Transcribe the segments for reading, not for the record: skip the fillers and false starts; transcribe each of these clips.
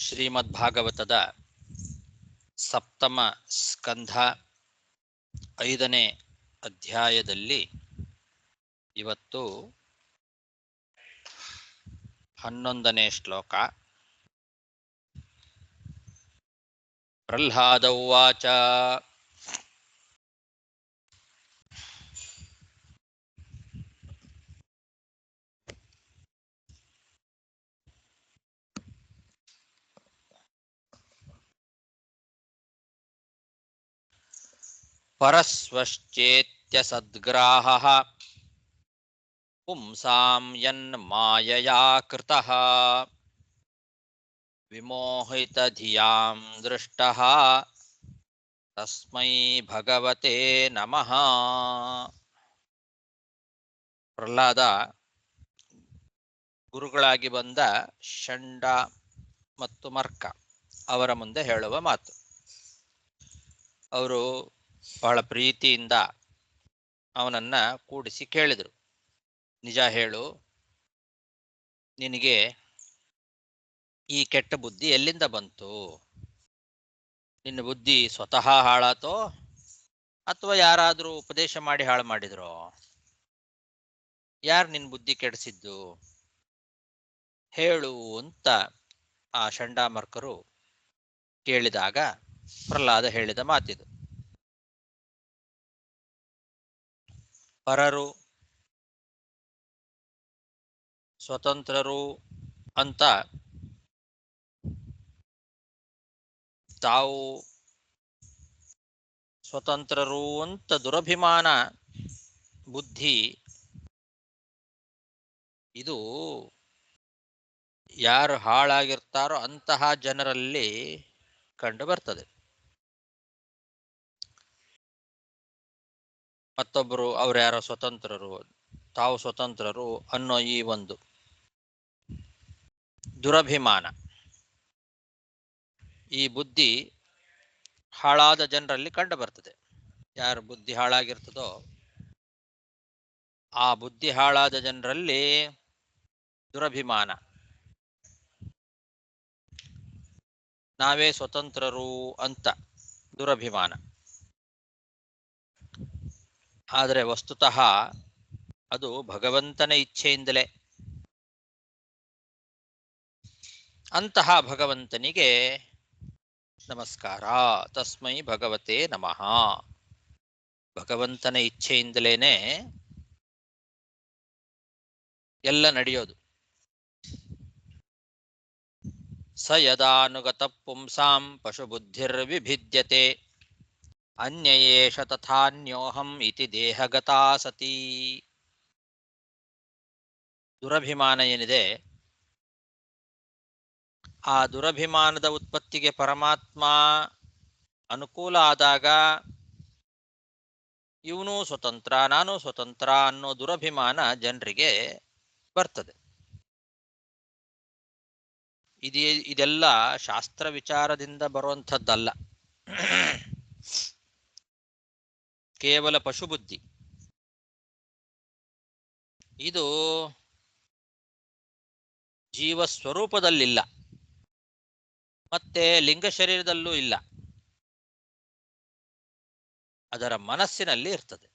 ಶ್ರೀಮದ್ಭಾಗವತದ ಸಪ್ತಮ ಸ್ಕಂಧ 5ನೇ ಅಧ್ಯಾಯದಲ್ಲಿ ಇವತ್ತು 11ನೇ ಶ್ಲೋಕ. ಪ್ರಹ್ಲಾದ ಉವಾಚ ಪರಸ್ವಶ್ಚೇತ್ಯ ಸದ್ಗ್ರಾಹಃ ಪುಂಸಾಂ ಯನ್ಮಾಯಯಾ ಕೃತಃ ವಿಮೋಹಿತ ಧಿಯಾಂ ದೃಷ್ಟಃ ತಸ್ಮೈ ಭಗವತೆ ನಮಃ. ಪ್ರಹ್ಲಾದ ಗುರುಗಳಾಗಿ ಬಂದ ಷಂಡ ಮತ್ತು ಮರ್ಕ ಅವರ ಮುಂದೆ ಹೇಳುವ ಮಾತು. ಅವರು ಬಹಳ ಪ್ರೀತಿಯಿಂದ ಅವನನ್ನ ಕೂಡಿಸಿ ಕೇಳಿದರು, ನಿಜ ಹೇಳು, ನಿನಗೆ ಈ ಕೆಟ್ಟ ಬುದ್ಧಿ ಎಲ್ಲಿಂದ ಬಂತು? ನಿನ್ನ ಬುದ್ಧಿ ಸ್ವತಃ ಹಾಳಾತೋ ಅಥವಾ ಯಾರಾದರೂ ಉಪದೇಶ ಮಾಡಿ ಹಾಳು ಮಾಡಿದ್ರೋ? ಯಾರು ನಿನ್ನ ಬುದ್ಧಿ ಕೆಡಿಸಿದ್ದು? ಹೇಳು ಅಂತ ಆ ಷಂಡಾಮರ್ಕರು ಕೇಳಿದಾಗ ಪ್ರಹ್ಲಾದ ಹೇಳಿದ ಮಾತಿದು. ಪರರು ಸ್ವತಂತ್ರರು ಅಂತ ತಾವು ಸ್ವತಂತ್ರರು ಅಂತ ದುರಭಿಮಾನ ಬುದ್ಧಿ ಇದು ಯಾರು ಹಾಳಾಗಿರ್ತಾರೋ ಅಂತಹ ಜನರಲ್ಲಿ ಕಂಡು ಬರ್ತದೆ. ಮತ್ತೊಬ್ಬರು ಅವ್ರು ಯಾರೋ ಸ್ವತಂತ್ರರು, ತಾವು ಸ್ವತಂತ್ರರು ಅನ್ನೋ ಈ ಒಂದು ದುರಭಿಮಾನ, ಈ ಬುದ್ಧಿ ಹಾಳಾದ ಜನರಲ್ಲಿ ಕಂಡು ಬರ್ತದೆ. ಯಾರು ಬುದ್ಧಿ ಹಾಳಾಗಿರ್ತದೋ ಆ ಬುದ್ಧಿ ಹಾಳಾದ ಜನರಲ್ಲಿ ದುರಭಿಮಾನ, ನಾವೇ ಸ್ವತಂತ್ರರು ಅಂತ ದುರಭಿಮಾನ. ಆದರೆ ವಸ್ತುತಃ ಅದು ಭಗವಂತನ ಇಚ್ಛೆಯಿಂದಲೇ. ಅಂತಹ ಭಗವಂತನಿಗೆ ನಮಸ್ಕಾರ. ತಸ್ಮೈ ಭಗವತೆ ನಮಃ. ಭಗವಂತನ ಇಚ್ಛೆಯಿಂದಲೇನೆ ಎಲ್ಲ ನಡೆಯೋದು. ಸ ಯದಾನುಗತ ಪುಂಸಾಂ ಪಶುಬುದ್ಧಿರ್ವಿಭಿದ್ಯತೆ ಅನ್ಯಯೇಷ ತಥಾನ್ಯೋಹಂ ಇತಿ ದೇಹಗತಾ ಸತಿ. ದುರಭಿಮಾನ ಏನಿದೆ, ಆ ದುರಭಿಮಾನದ ಉತ್ಪತ್ತಿಗೆ ಪರಮಾತ್ಮ ಅನುಕೂಲ ಆದಾಗ ಇವನು ಸ್ವತಂತ್ರ, ನಾನು ಸ್ವತಂತ್ರ ಅನ್ನೋ ದುರಭಿಮಾನ ಜನರಿಗೆ ಬರ್ತದೆ. ಇದೆಲ್ಲ ಶಾಸ್ತ್ರ ವಿಚಾರದಿಂದ ಬರುವಂಥದ್ದಲ್ಲ, ಕೇವಲ ಪಶುಬುದ್ಧಿ. ಇದು ಜೀವ ಸ್ವರೂಪದಲ್ಲಿಲ್ಲ, ಮತ್ತೆ ಲಿಂಗ ಶರೀರದಲ್ಲೂ ಇಲ್ಲ, ಅದರ ಮನಸ್ಸಿನಲ್ಲಿ ಇರ್ತದೆ.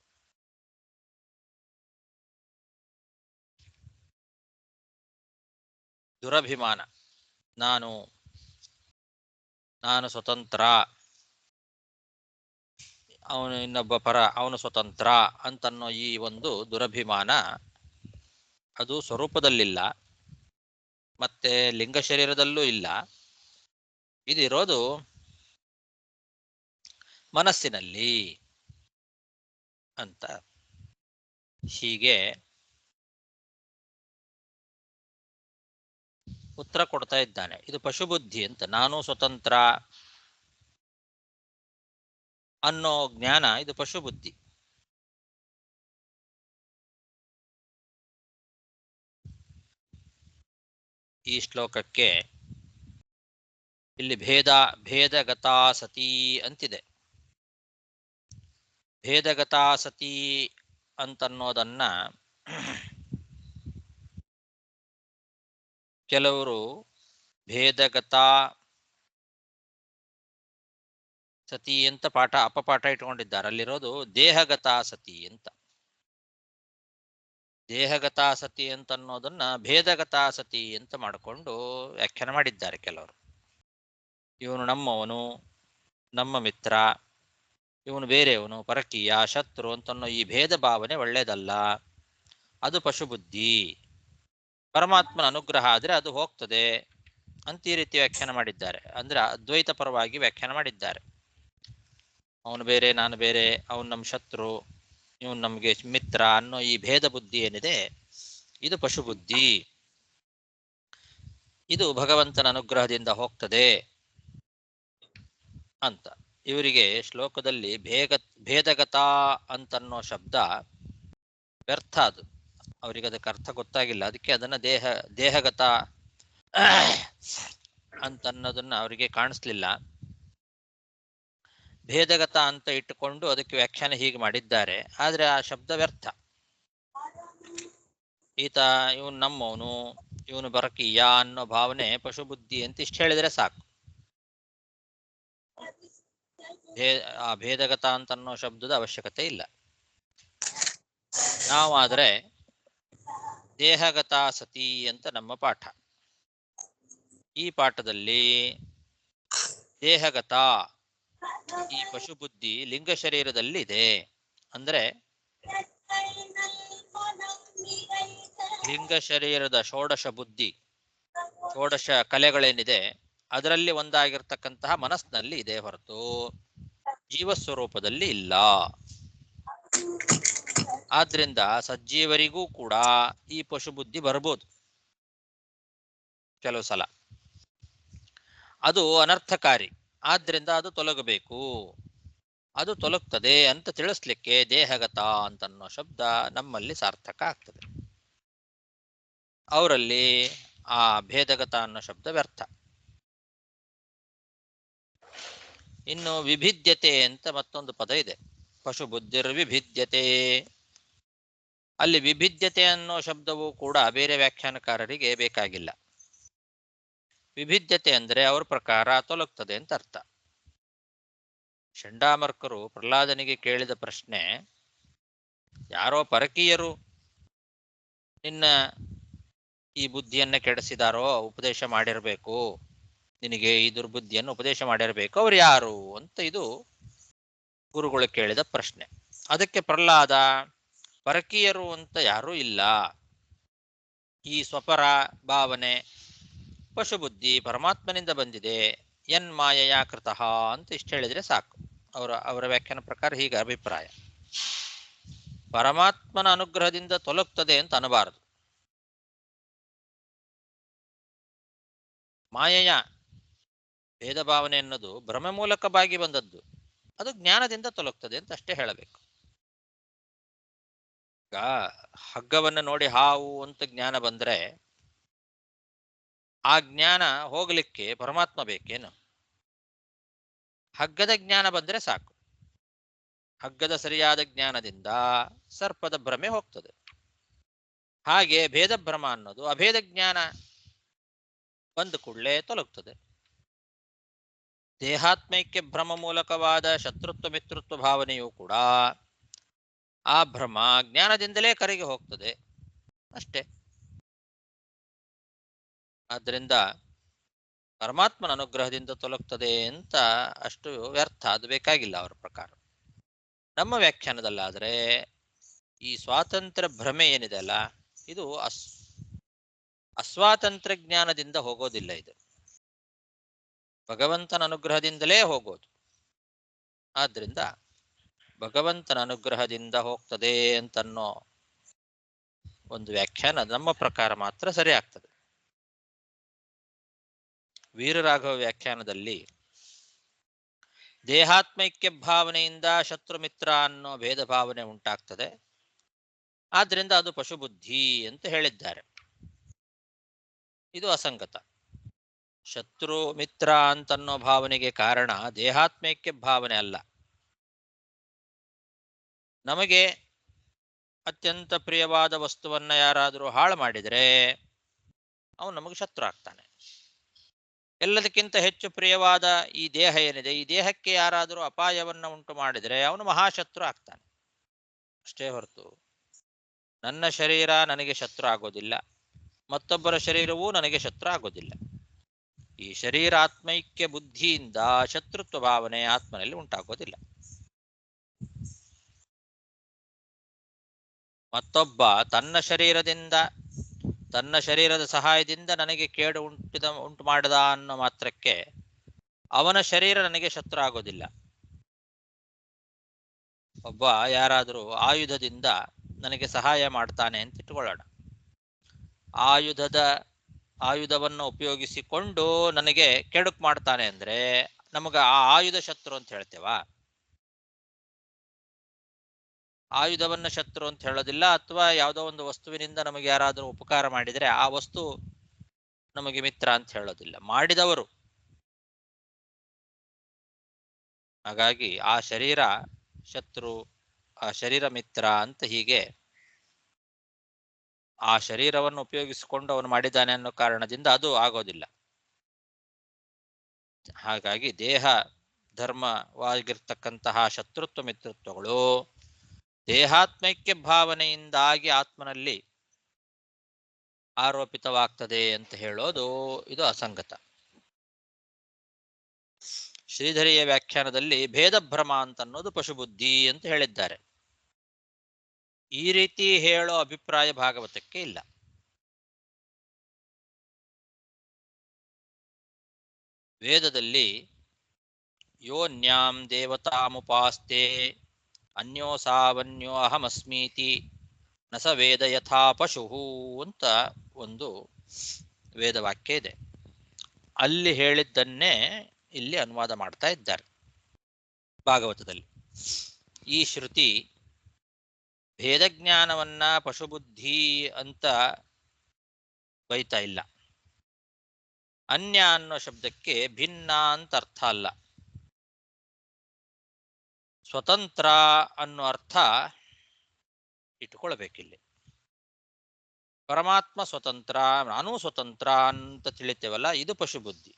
ದುರಭಿಮಾನ, ನಾನು ಸ್ವತಂತ್ರ, ಅವನು ಇನ್ನೊಬ್ಬ ಪರ, ಅವನು ಸ್ವತಂತ್ರ ಅಂತನ್ನೋ ಈ ಒಂದು ದುರಭಿಮಾನ ಅದು ಸ್ವರೂಪದಲ್ಲಿಲ್ಲ, ಮತ್ತೆ ಲಿಂಗ ಶರೀರದಲ್ಲೂ ಇಲ್ಲ. ಇದಿರೋದು ಮನಸ್ಸಿನಲ್ಲಿ ಅಂತ ಹೀಗೆ ಉತ್ತರ ಕೊಡ್ತಾ ಇದ್ದಾನೆ. ಇದು ಪಶುಬುದ್ಧಿ ಅಂತ. ನಾನು ಸ್ವತಂತ್ರ ಅನ್ನೋ ಜ್ಞಾನ ಇದು ಪಶುಬುದ್ಧಿ. ಈ ಶ್ಲೋಕಕ್ಕೆ ಇಲ್ಲಿ ಭೇದಗತಾ ಸತಿ ಅಂತಿದೆ. ಭೇದಗತಾ ಸತಿ ಅಂತನ್ನೋದನ್ನ ಕೆಲವರು ಭೇದಗತ ಸತಿ ಅಂತ ಪಾಠ ಅಪಪಾಠ ಇಟ್ಕೊಂಡಿದ್ದಾರೆ. ಅಲ್ಲಿರೋದು ದೇಹಗತಾ ಸತಿ ಅಂತ. ದೇಹಗತಾ ಸತಿ ಅಂತ ಅನ್ನೋದನ್ನ ಭೇದಗತಾ ಸತಿ ಅಂತ ಮಾಡಿಕೊಂಡು ವ್ಯಾಖ್ಯಾನ ಮಾಡಿದ್ದಾರೆ ಕೆಲವರು. ಇವನು ನಮ್ಮವನು, ನಮ್ಮ ಮಿತ್ರ, ಇವನು ಬೇರೆಯವನು, ಪರಕೀಯ, ಶತ್ರು ಅಂತನ್ನೋ ಈ ಭೇದ ಭಾವನೆ ಒಳ್ಳೇದಲ್ಲ, ಅದು ಪಶುಬುದ್ಧಿ. ಪರಮಾತ್ಮನ ಅನುಗ್ರಹ ಆದರೆ ಅದು ಹೋಗ್ತದೆ ಅಂತ ಈ ರೀತಿ ವ್ಯಾಖ್ಯಾನ ಮಾಡಿದ್ದಾರೆ. ಅಂದ್ರೆ ಅದ್ವೈತ ಪರವಾಗಿ ವ್ಯಾಖ್ಯಾನ ಮಾಡಿದ್ದಾರೆ. ಅವನು ಬೇರೆ, ನಾನು ಬೇರೆ, ಅವನು ನಮ್ಮ ಶತ್ರು, ಇವನು ನಮಗೆ ಮಿತ್ರ ಅನ್ನೋ ಈ ಭೇದ ಬುದ್ಧಿ ಏನಿದೆ ಇದು ಪಶುಬುದ್ಧಿ. ಇದು ಭಗವಂತನ ಅನುಗ್ರಹದಿಂದ ಹೋಗ್ತದೆ ಅಂತ. ಇವರಿಗೆ ಶ್ಲೋಕದಲ್ಲಿ ಭೇದಗತಾ ಅಂತನ್ನೋ ಶಬ್ದ ವ್ಯರ್ಥ. ಅದು ಅವರಿಗೆ ಅದಕ್ಕೆ ಅರ್ಥ ಗೊತ್ತಾಗಿಲ್ಲ. ಅದಕ್ಕೆ ಅದನ್ನ ದೇಹಗತ ಅಂತನ್ನೋದನ್ನ ಅವರಿಗೆ ಕಾಣಿಸ್ಲಿಲ್ಲ. ಭೇದಗತ ಅಂತ ಇಟ್ಟುಕೊಂಡು ಅದಕ್ಕೆ ವ್ಯಾಖ್ಯಾನ ಹೀಗೆ ಮಾಡಿದ್ದಾರೆ. ಆದ್ರೆ ಆ ಶಬ್ದ ವ್ಯರ್ಥ. ಇವನು ನಮ್ಮವನು, ಇವನು ಬರಕೀಯ ಅನ್ನೋ ಭಾವನೆ ಪಶುಬುದ್ಧಿ ಅಂತ ಇಷ್ಟು ಹೇಳಿದ್ರೆ ಸಾಕು. ಆ ಭೇದಗತ ಅಂತನ್ನೋ ಶಬ್ದದ ಅವಶ್ಯಕತೆ ಇಲ್ಲ. ನಾವಾದ್ರೆ ದೇಹಗತ ಸತಿ ಅಂತ ನಮ್ಮ ಪಾಠ. ಈ ಪಾಠದಲ್ಲಿ ದೇಹಗತ ಈ ಪಶುಬುದ್ಧಿ ಲಿಂಗ ಶರೀರದಲ್ಲಿ ಇದೆ. ಅಂದ್ರೆ ಲಿಂಗ ಶರೀರದ ಷೋಡಶ ಬುದ್ಧಿ, ಷೋಡಶ ಕಲೆಗಳೇನಿದೆ ಅದರಲ್ಲಿ ಒಂದಾಗಿರ್ತಕ್ಕಂತಹ ಮನಸ್ಸಿನಲ್ಲಿ ಇದೆ ಹೊರತು ಜೀವಸ್ವರೂಪದಲ್ಲಿ ಇಲ್ಲ. ಆದ್ರಿಂದ ಸಜ್ಜೀವರಿಗೂ ಕೂಡ ಈ ಪಶುಬುದ್ಧಿ ಬರ್ಬೋದು ಕೆಲವು ಸಲ. ಅದು ಅನರ್ಥಕಾರಿ, ಆದ್ರಿಂದ ಅದು ತೊಲಗಬೇಕು. ಅದು ತೊಲಗ್ತದೆ ಅಂತ ತಿಳಿಸ್ಲಿಕ್ಕೆ ದೇಹಗತ ಅಂತನ್ನೋ ಶಬ್ದ ನಮ್ಮಲ್ಲಿ ಸಾರ್ಥಕ ಆಗ್ತದೆ. ಅವರಲ್ಲಿ ಆ ಭೇದಗತ ಅನ್ನೋ ಶಬ್ದ ವ್ಯರ್ಥ. ಇನ್ನು ವಿಭಿದ್ಯತೆ ಅಂತ ಮತ್ತೊಂದು ಪದ ಇದೆ. ಪಶುಬುದ್ಧಿರ್ ವಿಭಿದ್ಯತೆ. ಅಲ್ಲಿ ವಿಭಿದ್ಯತೆ ಅನ್ನೋ ಶಬ್ದವು ಕೂಡ ಬೇರೆ ವ್ಯಾಖ್ಯಾನಕಾರರಿಗೆ ಬೇಕಾಗಿಲ್ಲ. ವಿಭಿದ್ಯತೆ ಅಂದ್ರೆ ಅವ್ರ ಪ್ರಕಾರ ತೊಲಗ್ತದೆ ಅಂತ ಅರ್ಥ. ಚಂಡಾಮರ್ಕರು ಪ್ರಹ್ಲಾದನಿಗೆ ಕೇಳಿದ ಪ್ರಶ್ನೆ, ಯಾರೋ ಪರಕೀಯರು ನಿನ್ನ ಈ ಬುದ್ಧಿಯನ್ನ ಕೆಡಿಸಿದಾರೋ, ಉಪದೇಶ ಮಾಡಿರಬೇಕು, ನಿನಗೆ ಈ ದುರ್ಬುದ್ಧಿಯನ್ನು ಉಪದೇಶ ಮಾಡಿರಬೇಕು, ಅವ್ರು ಯಾರು ಅಂತ ಇದು ಗುರುಗಳು ಕೇಳಿದ ಪ್ರಶ್ನೆ. ಅದಕ್ಕೆ ಪ್ರಹ್ಲಾದ, ಪರಕೀಯರು ಅಂತ ಯಾರೂ ಇಲ್ಲ, ಈ ಸ್ವಪರ ಭಾವನೆ ಪಶುಬುದ್ಧಿ ಪರಮಾತ್ಮನಿಂದ ಬಂದಿದೆ, ಎನ್ ಮಾಯೆಯ ಕೃತಃ ಅಂತ ಇಷ್ಟು ಹೇಳಿದ್ರೆ ಸಾಕು. ಅವರ ವ್ಯಾಖ್ಯಾನ ಪ್ರಕಾರ ಹೀಗೆ ಅಭಿಪ್ರಾಯ. ಪರಮಾತ್ಮನ ಅನುಗ್ರಹದಿಂದ ತೊಲಗ್ತದೆ ಅಂತ ಅನ್ನಬಾರದು. ಮಾಯೆಯ ಭೇದ ಭಾವನೆ ಅನ್ನೋದು ಭ್ರಮ ಮೂಲಕವಾಗಿ ಬಂದದ್ದು, ಅದು ಜ್ಞಾನದಿಂದ ತೊಲಗ್ತದೆ ಅಂತ ಅಷ್ಟೇ ಹೇಳಬೇಕು. ಈಗ ಹಗ್ಗವನ್ನು ನೋಡಿ ಹಾವು ಅಂತ ಜ್ಞಾನ ಬಂದ್ರೆ ಆ ಜ್ಞಾನ ಹೋಗ್ಲಿಕ್ಕೆ ಪರಮಾತ್ಮ ಬೇಕೇನು? ಹಗ್ಗದ ಜ್ಞಾನ ಬಂದ್ರೆ ಸಾಕು. ಹಗ್ಗದ ಸರಿಯಾದ ಜ್ಞಾನದಿಂದ ಸರ್ಪದ ಭ್ರಮೆ ಹೋಗ್ತದೆ. ಹಾಗೆ ಭೇದ ಭ್ರಮ ಅನ್ನೋದು ಅಭೇದ ಜ್ಞಾನ ಬಂದ ಕೂಡಲೇ ತೊಲಗ್ತದೆ. ದೇಹಾತ್ಮೈಕ್ಯ ಭ್ರಮ ಮೂಲಕವಾದ ಶತ್ರುತ್ವ ಮಿತ್ರತ್ವ ಭಾವನೆಯೂ ಕೂಡ ಆ ಭ್ರಮ ಜ್ಞಾನದಿಂದಲೇ ಕರೆಗೆ ಹೋಗ್ತದೆ ಅಷ್ಟೇ. ಆದ್ದರಿಂದ ಪರಮಾತ್ಮನ ಅನುಗ್ರಹದಿಂದ ತೊಲಗ್ತದೆ ಅಂತ ಅಷ್ಟು ವ್ಯರ್ಥ, ಅದು ಬೇಕಾಗಿಲ್ಲ ಅವರ ಪ್ರಕಾರ. ನಮ್ಮ ವ್ಯಾಖ್ಯಾನದಲ್ಲಾದರೆ ಈ ಸ್ವಾತಂತ್ರ್ಯ ಭ್ರಮೆ ಏನಿದೆ ಅಲ್ಲ, ಇದು ಅಸ್ವಾತಂತ್ರ್ಯ ಜ್ಞಾನದಿಂದ ಹೋಗೋದಿಲ್ಲ. ಇದು ಭಗವಂತನ ಅನುಗ್ರಹದಿಂದಲೇ ಹೋಗೋದು. ಆದ್ರಿಂದ ಭಗವಂತನ ಅನುಗ್ರಹದಿಂದ ಹೋಗ್ತದೆ ಅಂತನ್ನೋ ಒಂದು ವ್ಯಾಖ್ಯಾನ ನಮ್ಮ ಪ್ರಕಾರ ಮಾತ್ರ ಸರಿ ಆಗ್ತದೆ. ವೀರರಾಘವ ವ್ಯಾಖ್ಯಾನದಲ್ಲಿ ದೇಹಾತ್ಮೈಕ್ಯ ಭಾವನೆಯಿಂದ ಶತ್ರು ಮಿತ್ರ ಅನ್ನೋ ಭೇದ ಭಾವನೆ ಉಂಟಾಗ್ತದೆ, ಆದ್ರಿಂದ ಅದು ಪಶುಬುದ್ಧಿ ಅಂತ ಹೇಳಿದ್ದಾರೆ. ಇದು ಅಸಂಗತ. ಶತ್ರು ಮಿತ್ರ ಅಂತನ್ನೋ ಭಾವನೆಗೆ ಕಾರಣ ದೇಹಾತ್ಮೈಕ್ಯ ಭಾವನೆ ಅಲ್ಲ. ನಮಗೆ ಅತ್ಯಂತ ಪ್ರಿಯವಾದ ವಸ್ತುವನ್ನ ಯಾರಾದರೂ ಹಾಳು ಮಾಡಿದರೆ ಅವನು ನಮಗೆ ಶತ್ರು ಆಗ್ತಾನೆ. ಎಲ್ಲದಕ್ಕಿಂತ ಹೆಚ್ಚು ಪ್ರಿಯವಾದ ಈ ದೇಹ ಏನಿದೆ, ಈ ದೇಹಕ್ಕೆ ಯಾರಾದರೂ ಅಪಾಯವನ್ನು ಉಂಟು ಮಾಡಿದರೆ ಅವನು ಮಹಾಶತ್ರು ಆಗ್ತಾನೆ. ಅಷ್ಟೇ ಹೊರತು ನನ್ನ ಶರೀರ ನನಗೆ ಶತ್ರು ಆಗೋದಿಲ್ಲ, ಮತ್ತೊಬ್ಬರ ಶರೀರವೂ ನನಗೆ ಶತ್ರು ಆಗೋದಿಲ್ಲ. ಈ ಶರೀರ ಆತ್ಮೈಕ್ಯ ಬುದ್ಧಿಯಿಂದ ಶತ್ರುತ್ವ ಭಾವನೆ ಆತ್ಮನಲ್ಲಿ ಉಂಟಾಗೋದಿಲ್ಲ. ಮತ್ತೊಬ್ಬ ತನ್ನ ಶರೀರದ ಸಹಾಯದಿಂದ ನನಗೆ ಕೇಡು ಉಂಟು ಮಾಡದ ಅನ್ನೋ ಮಾತ್ರಕ್ಕೆ ಅವನ ಶರೀರ ನನಗೆ ಶತ್ರು ಆಗೋದಿಲ್ಲ. ಒಬ್ಬ ಯಾರಾದರೂ ಆಯುಧದಿಂದ ನನಗೆ ಸಹಾಯ ಮಾಡ್ತಾನೆ ಅಂತ ಇಟ್ಕೊಳ್ಳೋಣ. ಆಯುಧವನ್ನು ಉಪಯೋಗಿಸಿಕೊಂಡು ನನಗೆ ಕೆಡುಕು ಮಾಡ್ತಾನೆ ಅಂದ್ರೆ ನಮಗ ಆ ಆಯುಧ ಶತ್ರು ಅಂತ ಹೇಳ್ತೇವಾ? ಆಯುಧವನ್ನ ಶತ್ರು ಅಂತ ಹೇಳೋದಿಲ್ಲ. ಅಥವಾ ಯಾವುದೋ ಒಂದು ವಸ್ತುವಿನಿಂದ ನಮಗೆ ಯಾರಾದರೂ ಉಪಕಾರ ಮಾಡಿದರೆ ಆ ವಸ್ತು ನಮಗೆ ಮಿತ್ರ ಅಂತ ಹೇಳೋದಿಲ್ಲ, ಮಾಡಿದವರು. ಹಾಗಾಗಿ ಆ ಶರೀರ ಶತ್ರು, ಆ ಶರೀರ ಮಿತ್ರ ಅಂತ ಹೀಗೆ ಆ ಶರೀರವನ್ನು ಉಪಯೋಗಿಸಿಕೊಂಡು ಅವನು ಮಾಡಿದ್ದಾನೆ ಅನ್ನೋ ಕಾರಣದಿಂದ ಅದು ಆಗೋದಿಲ್ಲ. ಹಾಗಾಗಿ ದೇಹ ಧರ್ಮವಾಗಿರ್ತಕ್ಕಂತಹ ಶತ್ರುತ್ವ ಮಿತ್ರತ್ವಗಳು ದೇಹಾತ್ಮೈಕ್ಯ ಭಾವನೆಯಿಂದಾಗಿ ಆತ್ಮನಲ್ಲಿ ಆರೋಪಿತವಾಗ್ತದೆ ಅಂತ ಹೇಳೋದು ಇದು ಅಸಂಗತ. ಶ್ರೀಧರಿಯ ವ್ಯಾಖ್ಯಾನದಲ್ಲಿ ಭೇದ ಭ್ರಮ ಅಂತ ಅನ್ನೋದು ಪಶುಬುದ್ಧಿ ಅಂತ ಹೇಳಿದ್ದಾರೆ. ಈ ರೀತಿ ಹೇಳೋ ಅಭಿಪ್ರಾಯ ಭಾಗವತಕ್ಕೆ ಇಲ್ಲ. ವೇದದಲ್ಲಿ ಯೋನ್ಯಾಂ ದೇವತಾಮುಪಾಸ್ತೆ ಅನ್ಯೋಸಾವನ್ಯೋ ಅಹಮಸ್ಮೀತಿ ನ ಸ ವೇದ ಯಥಾ ಪಶು ಅಂತ ಒಂದು ವೇದವಾಕ್ಯ ಇದೆ. ಅಲ್ಲಿ ಹೇಳಿದ್ದನ್ನೇ ಇಲ್ಲಿ ಅನುವಾದ ಮಾಡ್ತಾ ಇದ್ದಾರೆ ಭಾಗವತದಲ್ಲಿ. ಈ ಶ್ರುತಿ ಭೇದಜ್ಞಾನವನ್ನ ಪಶುಬುದ್ಧಿ ಅಂತ ಬೈತಾ ಇಲ್ಲ. ಅನ್ಯ ಅನ್ನೋ ಶಬ್ದಕ್ಕೆ ಭಿನ್ನ ಅಂತ ಅರ್ಥ ಅಲ್ಲ, ಸ್ವತಂತ್ರ ಅನ್ನೋ ಅರ್ಥ ಇಟ್ಕೊಳ್ಬೇಕಿಲ್ಲಿ. ಪರಮಾತ್ಮ ಸ್ವತಂತ್ರ, ನಾನೂ ಸ್ವತಂತ್ರ ಅಂತ ತಿಳಿತೇವಲ್ಲ, ಇದು ಪಶುಬುದ್ಧಿ.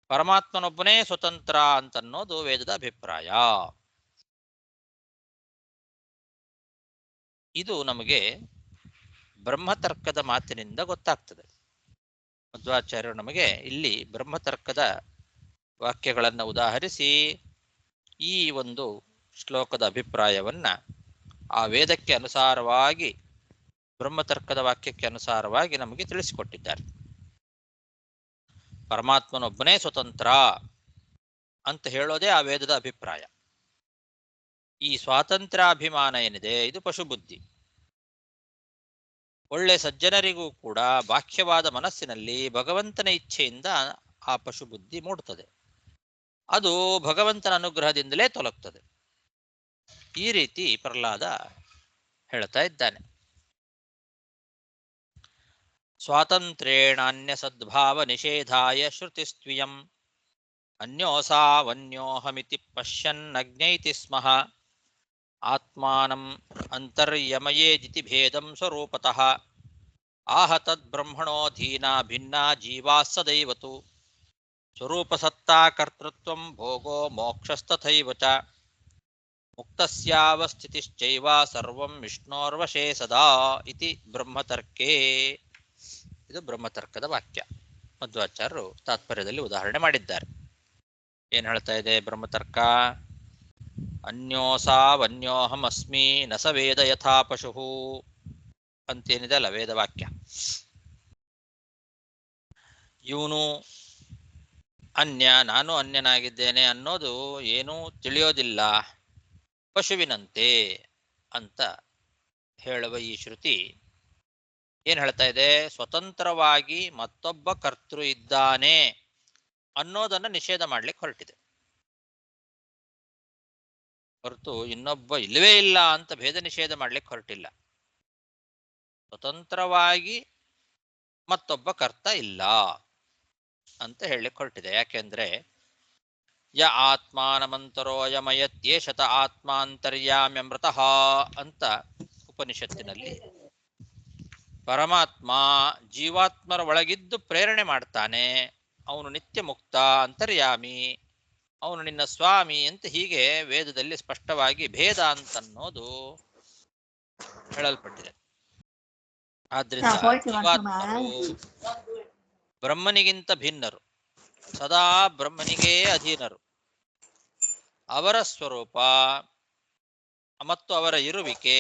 ಪರಮಾತ್ಮನೊಬ್ಬನೇ ಸ್ವತಂತ್ರ ಅಂತನ್ನೋದು ವೇದದ ಅಭಿಪ್ರಾಯ. ಇದು ನಮಗೆ ಬ್ರಹ್ಮತರ್ಕದ ಮಾತಿನಿಂದ ಗೊತ್ತಾಗ್ತದೆ. ಮಧ್ವಾಚಾರ್ಯರು ನಮಗೆ ಇಲ್ಲಿ ಬ್ರಹ್ಮತರ್ಕದ ವಾಕ್ಯಗಳನ್ನು ಉದಾಹರಿಸಿ ಈ ಒಂದು ಶ್ಲೋಕದ ಅಭಿಪ್ರಾಯವನ್ನ ಆ ವೇದಕ್ಕೆ ಅನುಸಾರವಾಗಿ, ಬ್ರಹ್ಮತರ್ಕದ ವಾಕ್ಯಕ್ಕೆ ಅನುಸಾರವಾಗಿ ನಮಗೆ ತಿಳಿಸಿಕೊಟ್ಟಿದ್ದಾರೆ. ಪರಮಾತ್ಮನೊಬ್ಬನೇ ಸ್ವತಂತ್ರ ಅಂತ ಹೇಳೋದೇ ಆ ವೇದದ ಅಭಿಪ್ರಾಯ. ಈ ಸ್ವಾತಂತ್ರ್ಯಾಭಿಮಾನ ಏನಿದೆ ಇದು ಪಶುಬುದ್ಧಿ. ಒಳ್ಳೆ ಸಜ್ಜನರಿಗೂ ಕೂಡ ಬಾಹ್ಯವಾದ ಮನಸ್ಸಿನಲ್ಲಿ ಭಗವಂತನ ಇಚ್ಛೆಯಿಂದ ಆ ಪಶುಬುದ್ಧಿ ಮೂಡುತ್ತದೆ. ಅದು ಭಗವಂತನ ಅನುಗ್ರಹದಿಂದಲೇ ತೊಲಗ್ತದೆ. ಈ ರೀತಿ ಪ್ರಹ್ಲಾದ ಹೇಳ್ತಾ ಇದ್ದಾನೆ. ಸ್ವಾತಂತ್ರ್ಯೇಣಾನ್ಯ ಸದ್ಭಾವ ನಿಷೇಧಾಯ ಶ್ರುತಿಸ್ತ್ವಿಯಂ ಅನ್ಯೋಸಾವನ್ಯೋಹಮಿತಿ ಪಶ್ಯನ್ನಜ್ಞೈತಿ ಸ್ಮಃ ಆತ್ಮಾನಂ ಅಂತರ್ಯಮಯೇದಿತಿ ಭೇದಂ ಸ್ವರೂಪತಃ ಆಹ ತದ್ಬ್ರಹ್ಮಣೋಧೀನಾ ಭಿನ್ನಾ ಜೀವಾ ಸದೈವತು ಸ್ವರೂಪಸತ್ತಾ ಕರ್ತೃತ್ವಂ ಭೋಗೋ ಮೋಕ್ಷಸ್ತಥೈವ ಚ ಮುಕ್ತಸ್ಯಾವಸ್ಥಿತಿಶ್ಚೈವ ಸರ್ವಂ ವಿಷ್ಣೋರ್ವಶೇ ಸದಾ ಇತಿ ಬ್ರಹ್ಮತರ್ಕೇ. ಇದು ಬ್ರಹ್ಮತರ್ಕದ ವಾಕ್ಯ. ಮಧ್ವಾಚಾರ್ಯರು ತಾತ್ಪರ್ಯದಲ್ಲಿ ಉದಾಹರಣೆ ಮಾಡಿದ್ದಾರೆ. ಏನ್ ಹೇಳ್ತಾ ಇದೆ ಬ್ರಹ್ಮತರ್ಕ? ಅನ್ಯೋಸಾವನ್ಯೋಹಮಸ್ಮಿ ನ ಸ ವೇದ ಯಥಾ ಪಶು ಅಂತೇನಿದೆ ಅಲ್ಲ ವೇದವಾಕ್ಯ, ಇವನು ಅನ್ಯ, ನಾನು ಅನ್ಯನಾಗಿದ್ದೇನೆ ಅನ್ನೋದು ಏನೂ ತಿಳಿಯೋದಿಲ್ಲ ಪಶುವಿನಂತೆ ಅಂತ ಹೇಳುವ ಈ ಶ್ರುತಿ ಏನ್ ಹೇಳ್ತಾ ಇದೆ? ಸ್ವತಂತ್ರವಾಗಿ ಮತ್ತೊಬ್ಬ ಕರ್ತೃ ಇದ್ದಾನೆ ಅನ್ನೋದನ್ನ ನಿಷೇಧ ಮಾಡ್ಲಿಕ್ಕೆ ಹೊರಟಿದೆ, ಹೊರತು ಇನ್ನೊಬ್ಬ ಇಲ್ಲವೇ ಇಲ್ಲ ಅಂತ ಭೇದ ನಿಷೇಧ ಮಾಡ್ಲಿಕ್ಕೆ ಹೊರಟಿಲ್ಲ. ಸ್ವತಂತ್ರವಾಗಿ ಮತ್ತೊಬ್ಬ ಕರ್ತ ಇಲ್ಲ ಅಂತ ಹೇಳಲಿಕ್ಕೆ ಹೊರಟಿದೆ. ಯಾಕೆಂದ್ರೆ ಯ ಆತ್ಮಾನಮಂತರೋಯಮಯತ್ಯೇಷತ ಆತ್ಮಾಂತರ್ಯಾಮ್ಯಮೃತಃ ಅಂತ ಉಪನಿಷತ್ತಿನಲ್ಲಿ ಪರಮಾತ್ಮ ಜೀವಾತ್ಮರ ಒಳಗಿದ್ದು ಪ್ರೇರಣೆ ಮಾಡ್ತಾನೆ, ಅವನು ನಿತ್ಯ ಮುಕ್ತ ಅಂತರ್ಯಾಮಿ, ಅವನು ನಿನ್ನ ಸ್ವಾಮಿ ಅಂತ ಹೀಗೆ ವೇದದಲ್ಲಿ ಸ್ಪಷ್ಟವಾಗಿ ಭೇದ ಅಂತನ್ನೋದು ಹೇಳಲ್ಪಟ್ಟಿದೆ. ಆದ್ರಿಂದ ಜೀವಾತ್ಮರು ಬ್ರಹ್ಮನಿಗಿಂತ ಭಿನ್ನರು, ಸದಾ ಬ್ರಹ್ಮನಿಗೇ ಅಧೀನರು. ಅವರ ಸ್ವರೂಪ ಮತ್ತು ಅವರ ಇರುವಿಕೆ,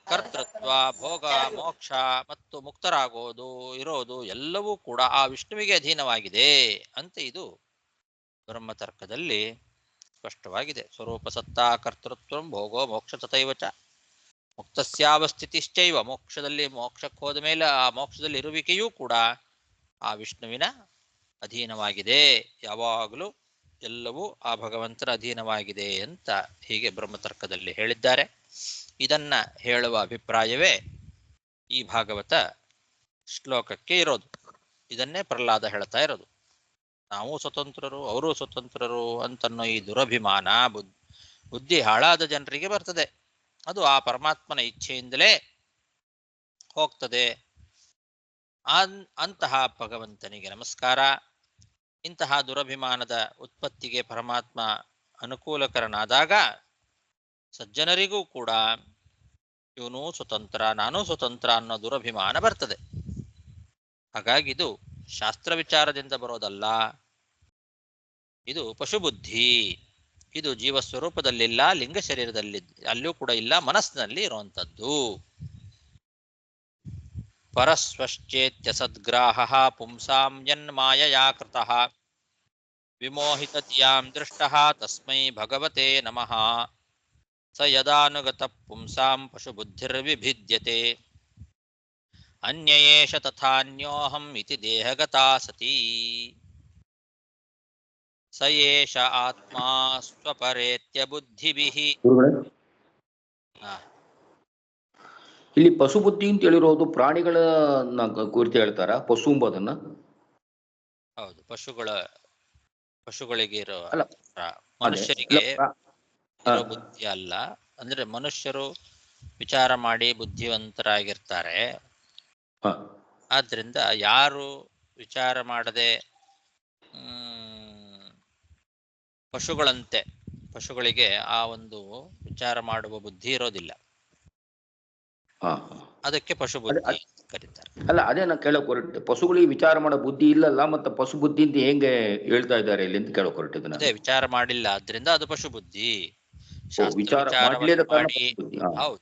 ಕರ್ತೃತ್ವ, ಭೋಗ, ಮೋಕ್ಷ ಮತ್ತು ಮುಕ್ತರಾಗೋದು, ಇರೋದು ಎಲ್ಲವೂ ಕೂಡ ಆ ವಿಷ್ಣುವಿಗೆ ಅಧೀನವಾಗಿದೆ ಅಂತ ಇದು ಬ್ರಹ್ಮತರ್ಕದಲ್ಲಿ ಸ್ಪಷ್ಟವಾಗಿದೆ. ಸ್ವರೂಪ ಸತ್ತಾ ಕರ್ತೃತ್ವ ಭೋಗೋ ಮೋಕ್ಷ ತಥೈವಚ ಮುಕ್ತಸ್ಯಾವಸ್ಥಿತಿಶ್ಚೈವ. ಮೋಕ್ಷಕ್ಕೆ ಹೋದ ಮೇಲೆ ಆ ಮೋಕ್ಷದಲ್ಲಿ ಇರುವಿಕೆಯೂ ಕೂಡ ಆ ವಿಷ್ಣುವಿನ ಅಧೀನವಾಗಿದೆ. ಯಾವಾಗಲೂ ಎಲ್ಲವೂ ಆ ಭಗವಂತನ ಅಧೀನವಾಗಿದೆ ಅಂತ ಹೀಗೆ ಬ್ರಹ್ಮತರ್ಕದಲ್ಲಿ ಹೇಳಿದ್ದಾರೆ. ಇದನ್ನ ಹೇಳುವ ಅಭಿಪ್ರಾಯವೇ ಈ ಭಾಗವತ ಶ್ಲೋಕಕ್ಕೆ ಇರೋದು. ಇದನ್ನೇ ಪ್ರಹ್ಲಾದ ಹೇಳ್ತಾ ಇರೋದು. ನಾವು ಸ್ವತಂತ್ರರು, ಅವರೂ ಸ್ವತಂತ್ರರು ಅಂತನ್ನೋ ಈ ದುರಭಿಮಾನ ಬುದ್ಧಿ ಹಾಳಾದ ಜನರಿಗೆ ಬರ್ತದೆ. ಅದು ಆ ಪರಮಾತ್ಮನ ಇಚ್ಛೆಯಿಂದಲೇ ಹೋಗ್ತದೆ. ಅಂತಹ ಭಗವಂತನಿಗೆ ನಮಸ್ಕಾರ. ಇಂತಹ ದುರಭಿಮಾನದ ಉತ್ಪತ್ತಿಗೆ ಪರಮಾತ್ಮ ಅನುಕೂಲಕರನಾದಾಗ ಸಜ್ಜನರಿಗೂ ಕೂಡ ಇವನು ಸ್ವತಂತ್ರ, ನಾನೂ ಸ್ವತಂತ್ರ ಅನ್ನೋ ದುರಭಿಮಾನ ಬರ್ತದೆ. ಹಾಗಾಗಿ ಇದು ಶಾಸ್ತ್ರ ವಿಚಾರದಿಂದ ಬರೋದಲ್ಲ, ಇದು ಪಶುಬುದ್ಧಿ. ಇದು ಜೀವ ಸ್ವರೂಪದಲ್ಲಿಲ್ಲ, ಲಿಂಗ ಶರೀರದಲ್ಲಿ ಅಲ್ಲೂ ಕೂಡ ಇಲ್ಲ, ಮನಸ್ಸಿನಲ್ಲಿ ಇರುವಂಥದ್ದು. ಪರಸ್ವಶ್ಚೇತ್ಯ ಸದ್ಗ್ರಾಹ ಪುಂಸಾಂ ಯನ್ಮಾಯಯಾ ಕೃತಃ ವಿಮೋಹಿತತ್ಯಾಂ ದೃಷ್ಟಃ ತಸ್ಮೈ ಭಗವತೆ ನಮಃ ಸ ಯದಾನುಗತ ಪುಂಸಾಂ ಪಶುಬುದ್ಧಿರ್ವಿಭಿದ್ಯತೆ ಅನ್ಯಯೇಷ ತಥಾನ್ಯೋಹಂ ಇತಿ ದೇಹಗತಾ ಸತಿ ಸ ಏಷ ಆತ್ಮಾ ಸ್ವಪರೇತ್ಯ ಬುದ್ಧಿಭಿಃ. ಇಲ್ಲಿ ಪಶು ಬುದ್ಧಿ ಅಂತ ಹೇಳಿರೋದು ಪ್ರಾಣಿಗಳ ಕುರಿತು ಹೇಳ್ತಾರ, ಪಶು ಎಂಬುದನ್ನ? ಹೌದು, ಪಶುಗಳಿಗೆ ಇರೋ, ಅಲ್ಲ, ಮನುಷ್ಯರಿಗೆ ಇರೋ ಬುದ್ಧಿ ಅಲ್ಲ. ಅಂದ್ರೆ ಮನುಷ್ಯರು ವಿಚಾರ ಮಾಡಿ ಬುದ್ಧಿವಂತರಾಗಿರ್ತಾರೆ. ಆದ್ರಿಂದ ಯಾರು ವಿಚಾರ ಮಾಡದೆ ಪಶುಗಳಂತೆ, ಪಶುಗಳಿಗೆ ಆ ಒಂದು ವಿಚಾರ ಮಾಡುವ ಬುದ್ಧಿ ಇರೋದಿಲ್ಲ. ಅದಕ್ಕೆ ಪಶು ಬುದ್ಧಿ ಕರೀತಾರೆ. ಅಲ್ಲ, ಅದೇ ನಾನು ಕೇಳಕ್ ಹೊರಟೆ, ಪಶುಗಳಿಗೆ ವಿಚಾರ ಮಾಡೋ ಬುದ್ಧಿ ಇಲ್ಲಲ್ಲ, ಮತ್ತೆ ಪಶು ಬುದ್ಧಿ ಅಂತ ಹೆಂಗೆ ಹೇಳ್ತಾ ಇದ್ದಾರೆ ಇಲ್ಲಿ ಅಂತ ಕೇಳಕ್ ಹೊರಟಿದ್ದೆ. ಅದೇ ವಿಚಾರ ಮಾಡಿಲ್ಲ, ಆದ್ರಿಂದ ಅದು ಪಶು ಬುದ್ಧಿ. ವಿಚಾರ ಮಾಡಿ, ಹೌದು,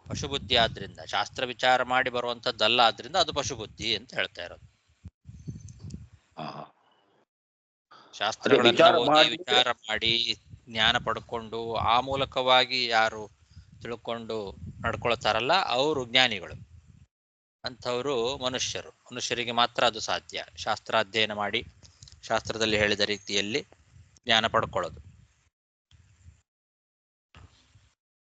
ಪಶು ಬುದ್ಧಿ ಆದ್ರಿಂದ ಶಾಸ್ತ್ರ ವಿಚಾರ ಮಾಡಿ ಬರುವಂತದ್ದಲ್ಲ, ಆದ್ರಿಂದ ಅದು ಪಶು ಬುದ್ಧಿ ಅಂತ ಹೇಳ್ತಾ ಇರೋದು. ಶಾಸ್ತ್ರಗಳನ್ನ ಓದಿ ವಿಚಾರ ಮಾಡಿ ಜ್ಞಾನ ಪಡ್ಕೊಂಡು ಆ ಮೂಲಕವಾಗಿ ಯಾರು ತಿಳ್ಕೊಂಡು ನಡ್ಕೊಳ್ತಾರಲ್ಲ ಅವರು ಜ್ಞಾನಿಗಳು. ಅಂಥವರು ಮನುಷ್ಯರಿಗೆ ಮಾತ್ರ ಅದು ಸಾಧ್ಯ. ಶಾಸ್ತ್ರಾಧ್ಯಯನ ಮಾಡಿ ಶಾಸ್ತ್ರದಲ್ಲಿ ಹೇಳಿದ ರೀತಿಯಲ್ಲಿ ಜ್ಞಾನ ಪಡ್ಕೊಳ್ಳೋದು.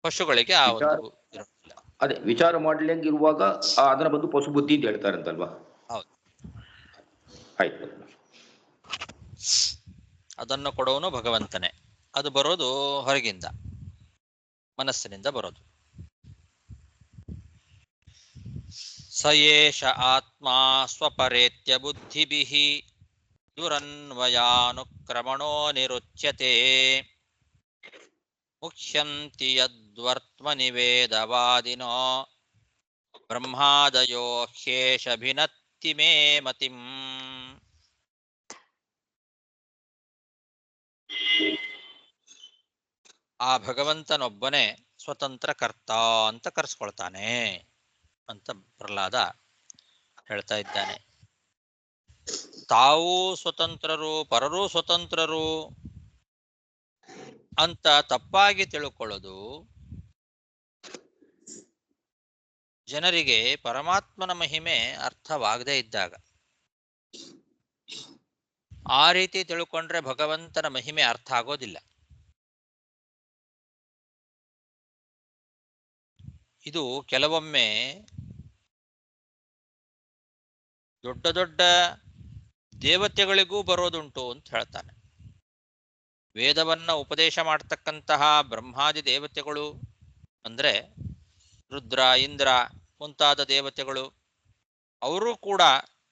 ಪಶುಗಳಿಗೆ ಆ ಒಂದು ಇರೋದಿಲ್ಲ. ಅದೇ ವಿಚಾರ ಮಾಡ್ಲಿಂಗಿರುವಾಗ ಅದನ್ನ ಬಂದು ಪಶು ಬುದ್ಧಿ ಅಂತ ಹೇಳ್ತಾರೆ ಅಂತಲ್ವಾ? ಹೌದು, ಆಯ್ತು. ಅದನ್ನು ಕೊಡೋನು ಭಗವಂತನೇ. ಅದು ಬರೋದು ಹೊರಗಿಂದ, ಮನಸ್ಸಿನಿಂದ ಬರೋದು. ಸ ಏಷ ಆತ್ಮಾ ಸ್ವಪರೇತ್ಯ ಬುದ್ಧಿಭಿಃ ದುರನ್ವಯಾನುಕ್ರಮಣೋ ನಿರುಚ್ಯತೆ ಮುಖ್ಯಂತಿ ಯದ್ವರ್ತ್ಮನಿ ವೇದವಾದಿನೋ ಬ್ರಹ್ಮಾದಯೋ ಹ್ಯೇಷ ಭಿನತ್ತಿ ಮೇ ಮತಿಂ. ಆ ಭಗವಂತನೊಬ್ಬನೇ ಸ್ವತಂತ್ರ ಕರ್ತ ಅಂತ ಕರೆಸ್ಕೊಳ್ತಾನೆ ಅಂತ ಪ್ರಹ್ಲಾದ ಹೇಳ್ತಾ ಇದ್ದಾನೆ. ತಾವೂ ಸ್ವತಂತ್ರರು, ಪರರೂ ಸ್ವತಂತ್ರರು ಅಂತ ತಪ್ಪಾಗಿ ತಿಳ್ಕೊಳ್ಳೋದು ಜನರಿಗೆ ಪರಮಾತ್ಮನ ಮಹಿಮೆ ಅರ್ಥವಾಗದೇ ಇದ್ದಾಗ. ಆ ರೀತಿ ತಿಳ್ಕೊಂಡ್ರೆ ಭಗವಂತನ ಮಹಿಮೆ ಅರ್ಥ ಆಗೋದಿಲ್ಲ. ಇದು ಕೆಲವೊಮ್ಮೆ ದೊಡ್ಡ ದೊಡ್ಡ ದೇವತೆಗಳಿಗೂ ಬರೋದುಂಟು ಅಂತ ಹೇಳ್ತಾನೆ. ವೇದವನ್ನ ಉಪದೇಶ ಮಾಡತಕ್ಕಂತಹ ಬ್ರಹ್ಮಾದಿ ದೇವತೆಗಳು ಅಂದ್ರೆ ರುದ್ರ, ಇಂದ್ರ ಮುಂತಾದ ದೇವತೆಗಳು, ಅವರು ಕೂಡ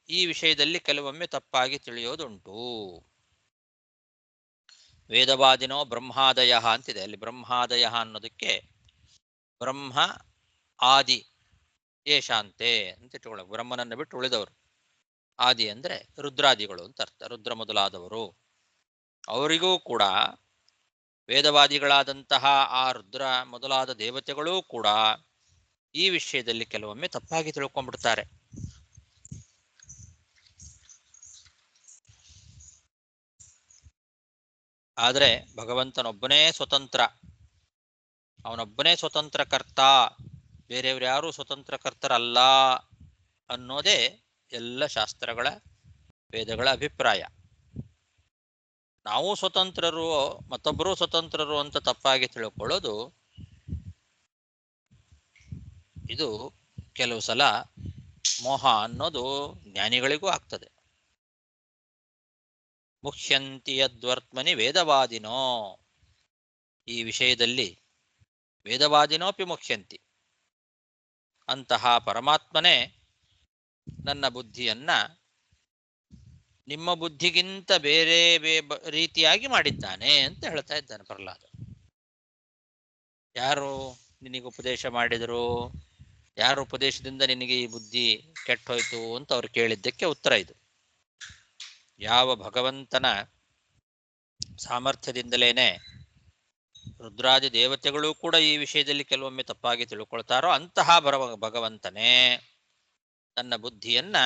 ಈ ವಿಷಯದಲ್ಲಿ ಕೆಲವೊಮ್ಮೆ ತಪ್ಪಾಗಿ ತಿಳಿಯೋದುಂಟು. ವೇದವಾದಿನೋ ಬ್ರಹ್ಮಾದಯ ಅಂತಿದೆ, ಅಲ್ಲಿ ಬ್ರಹ್ಮಾದಯ ಅನ್ನೋದಕ್ಕೆ ಬ್ರಹ್ಮ ಆದಿ ಯೇಷಾಂತೆ ಅಂತ ಇಟ್ಕೊಳ್ಳೋದು, ಬ್ರಹ್ಮನನ್ನು ಬಿಟ್ಟು ಉಳಿದವರು. ಆದಿ ಅಂದರೆ ರುದ್ರಾದಿಗಳು ಅಂತ ಅರ್ಥ, ರುದ್ರ ಮೊದಲಾದವರು. ಅವರಿಗೂ ಕೂಡ ವೇದವಾದಿಗಳಾದಂತಹ ಆ ರುದ್ರ ಮೊದಲಾದ ದೇವತೆಗಳೂ ಕೂಡ ಈ ವಿಷಯದಲ್ಲಿ ಕೆಲವೊಮ್ಮೆ ತಪ್ಪಾಗಿ ತಿಳ್ಕೊಂಡ್ಬಿಡ್ತಾರೆ. ಆದರೆ ಭಗವಂತನೊಬ್ಬನೇ ಸ್ವತಂತ್ರ, ಅವನೊಬ್ಬನೇ ಸ್ವತಂತ್ರ ಕರ್ತ, ಬೇರೆಯವರು ಯಾರೂ ಸ್ವತಂತ್ರ ಕರ್ತರಲ್ಲ ಅನ್ನೋದೇ ಎಲ್ಲ ಶಾಸ್ತ್ರಗಳ ವೇದಗಳ ಅಭಿಪ್ರಾಯ. ನಾವು ಸ್ವತಂತ್ರರು ಮತ್ತೊಬ್ಬರೂ ಸ್ವತಂತ್ರರು ಅಂತ ತಪ್ಪಾಗಿ ತಿಳ್ಕೊಳ್ಳೋದು ಇದು ಕೆಲವು ಸಲ ಮೋಹ ಅನ್ನೋದು ಜ್ಞಾನಿಗಳಿಗೂ ಆಗ್ತದೆ. ಮುಖ್ಯಂತಿ ಯದ್ವರ್ತ್ಮನಿ ವೇದವಾದಿನೋ, ಈ ವಿಷಯದಲ್ಲಿ ವೇದವಾದಿನೋಪಿ ಮುಖ್ಯಂತಿ, ಅಂತಹ ಪರಮಾತ್ಮನೇ ನನ್ನ ಬುದ್ಧಿಯನ್ನ ನಿಮ್ಮ ಬುದ್ಧಿಗಿಂತ ಬೇರೆ ರೀತಿಯಾಗಿ ಮಾಡಿದ್ದಾನೆ ಅಂತ ಹೇಳ್ತಾ ಇದ್ದಾನೆ ಪ್ರಹ್ಲಾದ. ಯಾರು ನಿನಗೆ ಉಪದೇಶ ಮಾಡಿದರು, ಯಾರ ಉಪದೇಶದಿಂದ ನಿನಗೆ ಈ ಬುದ್ಧಿ ಕೆಟ್ಟೋಯ್ತು ಅಂತ ಅವ್ರು ಕೇಳಿದ್ದಕ್ಕೆ ಉತ್ತರ ಇದು. ಯಾವ ಭಗವಂತನ ಸಾಮರ್ಥ್ಯದಿಂದಲೇನೆ ರುದ್ರಾದಿ ದೇವತೆಗಳು ಕೂಡ ಈ ವಿಷಯದಲ್ಲಿ ಕೆಲವೊಮ್ಮೆ ತಪ್ಪಾಗಿ ತಿಳ್ಕೊಳ್ತಾರೋ ಅಂತಹ ಭಗವಂತನೇ ತನ್ನ ಬುದ್ಧಿಯನ್ನ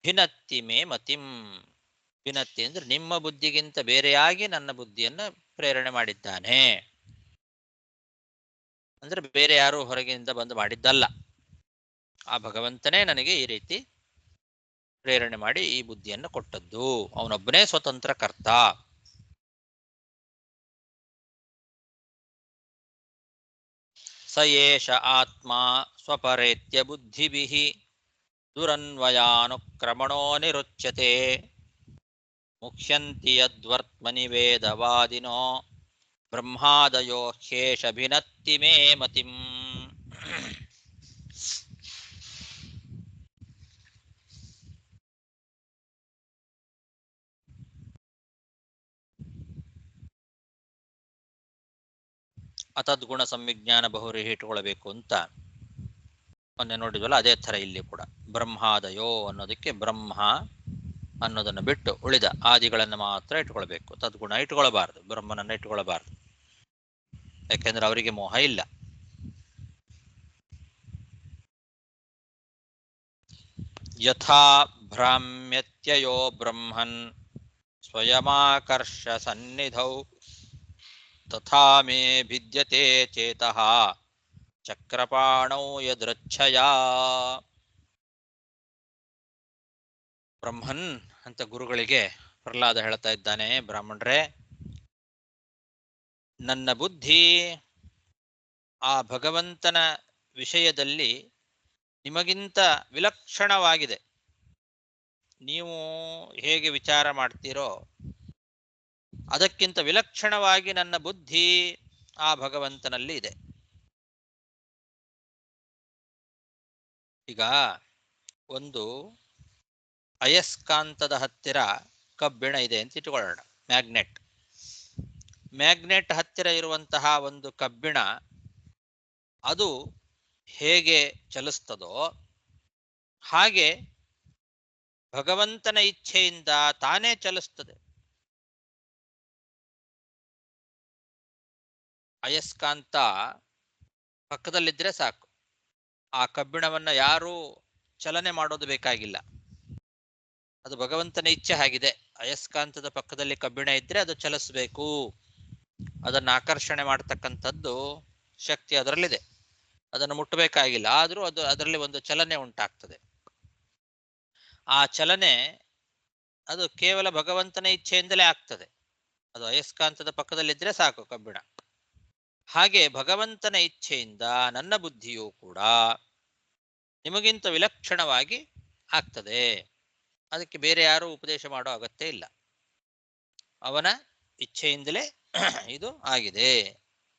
ಭಿನತ್ತಿ ಮೇ ಮತಿಂ, ಭಿನತ್ತಿ ಅಂದ್ರೆ ನಿಮ್ಮ ಬುದ್ಧಿಗಿಂತ ಬೇರೆಯಾಗಿ ನನ್ನ ಬುದ್ಧಿಯನ್ನ ಪ್ರೇರಣೆ ಮಾಡಿದ್ದಾನೆ. ಅಂದ್ರೆ ಬೇರೆ ಯಾರು ಹೊರಗಿನಿಂದ ಬಂದು ಮಾಡಿದ್ದಲ್ಲ, ಆ ಭಗವಂತನೇ ನನಗೆ ಈ ರೀತಿ ಪ್ರೇರಣೆ ಮಾಡಿ ಈ ಬುದ್ಧಿಯನ್ನು ಕೊಟ್ಟದ್ದು. ಅವನೊಬ್ಬನೇ ಸ್ವತಂತ್ರ ಕರ್ತ. ಸ ಏಷ ಆತ್ಮ ಸ್ವಪರೇತ್ಯ ಬುದ್ಧಿಭಿಃ ದುರನ್ವಯಾನುಕ್ರಮಣೋ ನಿರುಚ್ಯತೆ ಮುಖ್ಯಂತಿ ಯದ್ವರ್ತ್ಮನಿ ವೇದವಾದಿನೋ ಬ್ರಹ್ಮಾದಯೋ ಹ್ಯೇಷ ಭಿನತ್ತಿ ಮೇ ಮತಿಂ. ಅತದ್ಗುಣ ಸಂವಿಜ್ಞಾನ ಬಹುರಿ ಇಟ್ಕೊಳ್ಬೇಕು ಅಂತ ಮೊನ್ನೆ ನೋಡಿದ್ವಲ್ಲ, ಅದೇ ಥರ ಇಲ್ಲಿ ಕೂಡ ಬ್ರಹ್ಮಾದಯೋ ಅನ್ನೋದಕ್ಕೆ ಬ್ರಹ್ಮ ಅನ್ನೋದನ್ನು ಬಿಟ್ಟು ಉಳಿದ ಆದಿಗಳನ್ನು ಮಾತ್ರ ಇಟ್ಕೊಳ್ಬೇಕು. ತದ್ಗುಣ ಇಟ್ಕೊಳ್ಬಾರ್ದು, ಬ್ರಹ್ಮನನ್ನ ಇಟ್ಕೊಳ್ಬಾರ್ದು, ಯಾಕೆಂದ್ರೆ ಅವರಿಗೆ ಮೋಹ ಇಲ್ಲ. ಯಥಾ ಭ್ರಾಮ್ಯತ್ಯಯೋ ಬ್ರಹ್ಮನ್ ಸ್ವಯಮಾಕರ್ಷ ಸನ್ನಿಧೌ ತಥಾ ಮೇ ಭಿದ್ಯತೆ ಚೇತಃ ಚಕ್ರಪಾಣೌ ಯದೃಚ್ಛಯಾ. ಬ್ರಹ್ಮನ್ ಅಂತ ಗುರುಗಳಿಗೆ ಪ್ರಹ್ಲಾದ ಹೇಳ್ತಾ ಇದ್ದಾನೆ, ಬ್ರಾಹ್ಮಣರೇ, ನನ್ನ ಬುದ್ಧಿ ಆ ಭಗವಂತನ ವಿಷಯದಲ್ಲಿ ನಿಮಗಿಂತ ವಿಲಕ್ಷಣವಾಗಿದೆ. ನೀವು ಹೇಗೆ ವಿಚಾರ ಮಾಡ್ತೀರೋ ಅದಕ್ಕಿಂತ ವಿಲಕ್ಷಣವಾಗಿ ನನ್ನ ಬುದ್ಧಿ ಆ ಭಗವಂತನಲ್ಲಿ ಇದೆ. ಈಗ ಒಂದು ಅಯಸ್ಕಾಂತದ ಹತ್ತಿರ ಕಬ್ಬಿಣ ಇದೆ ಅಂತ ಇಟ್ಕೊಳ್ಳೋಣ, ಮ್ಯಾಗ್ನೆಟ್. ಮ್ಯಾಗ್ನೆಟ್ ಹತ್ತಿರ ಇರುವಂತಹ ಒಂದು ಕಬ್ಬಿಣ ಅದು ಹೇಗೆ ಚಲಿಸ್ತದೋ ಹಾಗೆ ಭಗವಂತನ ಇಚ್ಛೆಯಿಂದ ತಾನೇ ಚಲಿಸ್ತದೆ. ಅಯಸ್ಕಾಂತ ಪಕ್ಕದಲ್ಲಿದ್ರೆ ಸಾಕು, ಆ ಕಬ್ಬಿಣವನ್ನ ಯಾರೂ ಚಲನೆ ಮಾಡೋದು ಬೇಕಾಗಿಲ್ಲ. ಅದು ಭಗವಂತನ ಇಚ್ಛೆ ಆಗಿದೆ. ಅಯಸ್ಕಾಂತದ ಪಕ್ಕದಲ್ಲಿ ಕಬ್ಬಿಣ ಇದ್ರೆ ಅದು ಚಲಿಸಬೇಕು, ಅದನ್ನು ಆಕರ್ಷಣೆ ಮಾಡ್ತಕ್ಕಂಥದ್ದು ಶಕ್ತಿ ಅದರಲ್ಲಿದೆ, ಅದನ್ನು ಮುಟ್ಟಬೇಕಾಗಿಲ್ಲ. ಆದರೂ ಅದು ಅದರಲ್ಲಿ ಒಂದು ಚಲನೆ ಉಂಟಾಗ್ತದೆ. ಆ ಚಲನೆ ಅದು ಕೇವಲ ಭಗವಂತನ ಇಚ್ಛೆಯಿಂದಲೇ ಆಗ್ತದೆ. ಅದು ಅಯಸ್ಕಾಂತದ ಪಕ್ಕದಲ್ಲಿದ್ರೆ ಸಾಕು ಕಬ್ಬಿಣ. ಹಾಗೆ ಭಗವಂತನ ಇಚ್ಛೆಯಿಂದ ನನ್ನ ಬುದ್ಧಿಯೂ ಕೂಡ ನಿಮಗಿಂತ ವಿಲಕ್ಷಣವಾಗಿ ಆಗ್ತದೆ. ಅದಕ್ಕೆ ಬೇರೆ ಯಾರೂ ಉಪದೇಶ ಮಾಡೋ ಅಗತ್ಯ ಇಲ್ಲ, ಅವನ ಇಚ್ಛೆಯಿಂದಲೇ ಇದು ಆಗಿದೆ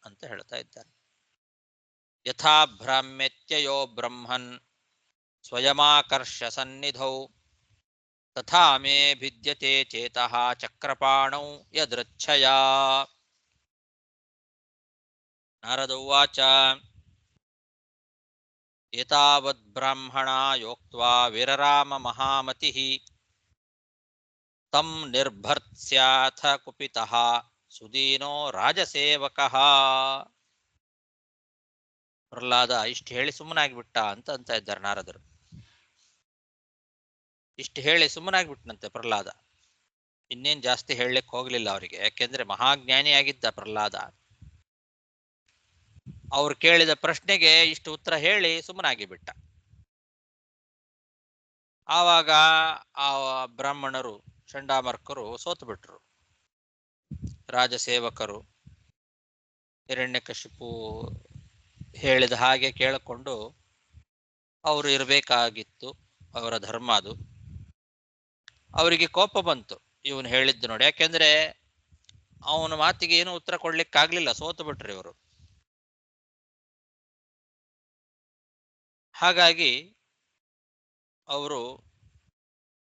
ಅಂತ ಹೇಳ್ತಾ ಇದ್ದಾನೆ. ಯಥಾ ಭ್ರಾಮ್ಯತ್ಯಯೋ ಬ್ರಹ್ಮನ್ ಸ್ವಯಮಾಕರ್ಷ ಸನ್ನಿಧೌ ತಥಾ ಮೇ ಭಿದ್ಯತೆ ಚೇತಃ ಚಕ್ರಪಾಣೌ ಯದೃಚ್ಛಯಾ. ನಾರದ ಉವಾಚ ಏತಾವದ್ ಬ್ರಾಹ್ಮಣ ಯೋಕ್ತ್ವಾ ವಿರರಾಮ ಮಹಾಮತಿಃ ತಂ ನಿರ್ಭರ್ತ್ಸ್ಯಾಥ ಕುಪಿತಃ ಸುದೀನೋ ರಾಜಸೇವಕಃ. ಪ್ರಹ್ಲಾದ ಇಷ್ಟು ಹೇಳಿ ಸುಮ್ಮನಾಗಿಬಿಟ್ಟ ಅಂತ ಇದ್ದಾರೆ ನಾರದರು. ಇಷ್ಟು ಹೇಳಿ ಸುಮ್ಮನಾಗ್ಬಿಟ್ನಂತೆ ಪ್ರಹ್ಲಾದ. ಇನ್ನೇನ್ ಜಾಸ್ತಿ ಹೇಳಲಿಕ್ಕೆ ಹೋಗ್ಲಿಲ್ಲ ಅವರಿಗೆ, ಯಾಕೆಂದ್ರೆ ಮಹಾಜ್ಞಾನಿಯಾಗಿದ್ದ ಪ್ರಹ್ಲಾದ. ಅವ್ರು ಕೇಳಿದ ಪ್ರಶ್ನೆಗೆ ಇಷ್ಟು ಉತ್ತರ ಹೇಳಿ ಸುಮ್ಮನಾಗಿ ಬಿಟ್ಟ. ಆವಾಗ ಆ ಬ್ರಾಹ್ಮಣರು ಚಂಡಾಮರ್ಕರು ಸೋತು ಬಿಟ್ರು. ರಾಜಸೇವಕರು ಹಿರಣ್ಯಕಶಿಪು ಹೇಳಿದ ಹಾಗೆ ಕೇಳಿಕೊಂಡು ಅವರು ಇರಬೇಕಾಗಿತ್ತು, ಅವರ ಧರ್ಮ ಅದು. ಅವರಿಗೆ ಕೋಪ ಬಂತು ಇವನು ಹೇಳಿದ್ದು ನೋಡಿ, ಯಾಕೆಂದ್ರೆ ಅವನ ಮಾತಿಗೆ ಏನು ಉತ್ತರ ಕೊಡ್ಲಿಕ್ಕಾಗ್ಲಿಲ್ಲ, ಸೋತು ಬಿಟ್ರು ಇವರು. ಹಾಗಾಗಿ ಅವರು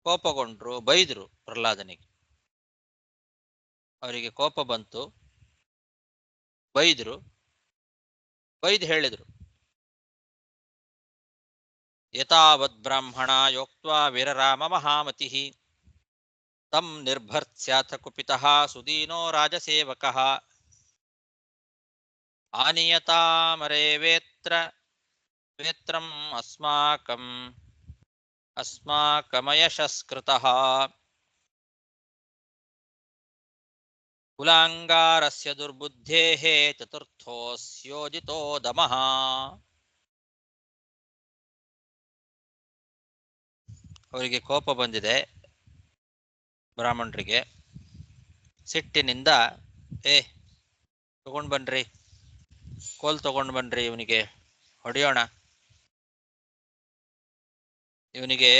ಕೋಪಗೊಂಡ್ರು, ಬೈದ್ರು ಪ್ರಹ್ಲಾದನಿಗೆ. ಅವರಿಗೆ ಕೋಪ ಬಂತು, ಬೈದು ಹೇಳಿದ್ರು ಯತಾವದ್ ಬ್ರಾಹ್ಮಣ ಯೋಕ್ತ್ವಾ ವೀರರಾಮ ಮಹಾಮತಿಃ ತಂ ನಿರ್ಭರ್ತ್ಸ್ಯಾಥ ಕುಪಿತಃ ಸುದೀನೋ ರಾಜಸೇವಕಃ ಆನಿಯತಾಮರೇ ವೇತ್ರಂ ಅಸ್ಮಾಕಮಯಶಸ್ಕೃತಃ ಕುಲಾಂಗಾರಸ್ಯ ದುರ್ಬುದ್ಧೇಃ ಚತುರ್ಥೋಸ್ಯೋಜಿತೋ ದಮಃ. ಅವರಿಗೆ ಕೋಪ ಬಂದಿದೆ ಬ್ರಾಹ್ಮಣರಿಗೆ. ಸಿಟ್ಟಿನಿಂದ ತಗೊಂಡು ಬನ್ರಿ, ಕೋಲ್ ತಗೊಂಡು ಬನ್ರಿ, ಇವನಿಗೆ ಹೊಡೆಯೋಣ. ಇವನಿಗೆ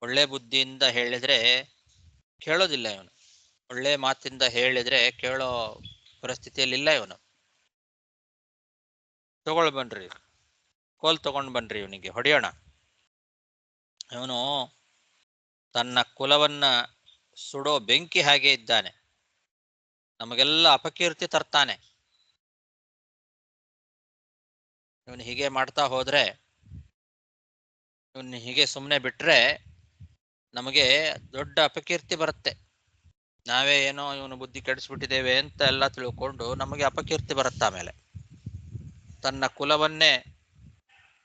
ಒಳ್ಳೆ ಬುದ್ಧಿಯಿಂದ ಹೇಳಿದ್ರೆ ಕೇಳೋದಿಲ್ಲ ಇವನು. ಒಳ್ಳೆ ಮಾತಿಂದ ಹೇಳಿದ್ರೆ ಕೇಳೋ ಪರಿಸ್ಥಿತಿಯಲ್ಲಿಲ್ಲ ಇವನು. ತಗೊಳ್ ಬನ್ರಿ, ಕೋಲ್ ತಗೊಂಡು ಬನ್ರಿ, ಇವನಿಗೆ ಹೊಡೆಯೋಣ. ಇವನು ತನ್ನ ಕುಲವನ್ನ ಸುಡೋ ಬೆಂಕಿ ಹಾಗೆ ಇದ್ದಾನೆ, ನಮಗೆಲ್ಲ ಅಪಕೀರ್ತಿ ತರ್ತಾನೆ. ಇವನು ಹೀಗೆ ಮಾಡ್ತಾ ಹೋದ್ರೆ, ಇವನು ಹೀಗೆ ಸುಮ್ಮನೆ ಬಿಟ್ರೆ ನಮಗೆ ದೊಡ್ಡ ಅಪಕೀರ್ತಿ ಬರುತ್ತೆ. ನಾವೇ ಏನೋ ಇವನು ಬುದ್ಧಿ ಕೆಡಿಸ್ಬಿಟ್ಟಿದ್ದೇವೆ ಅಂತ ಎಲ್ಲ ತಿಳ್ಕೊಂಡು ನಮಗೆ ಅಪಕೀರ್ತಿ ಬರುತ್ತೆ. ಆಮೇಲೆ ತನ್ನ ಕುಲವನ್ನೇ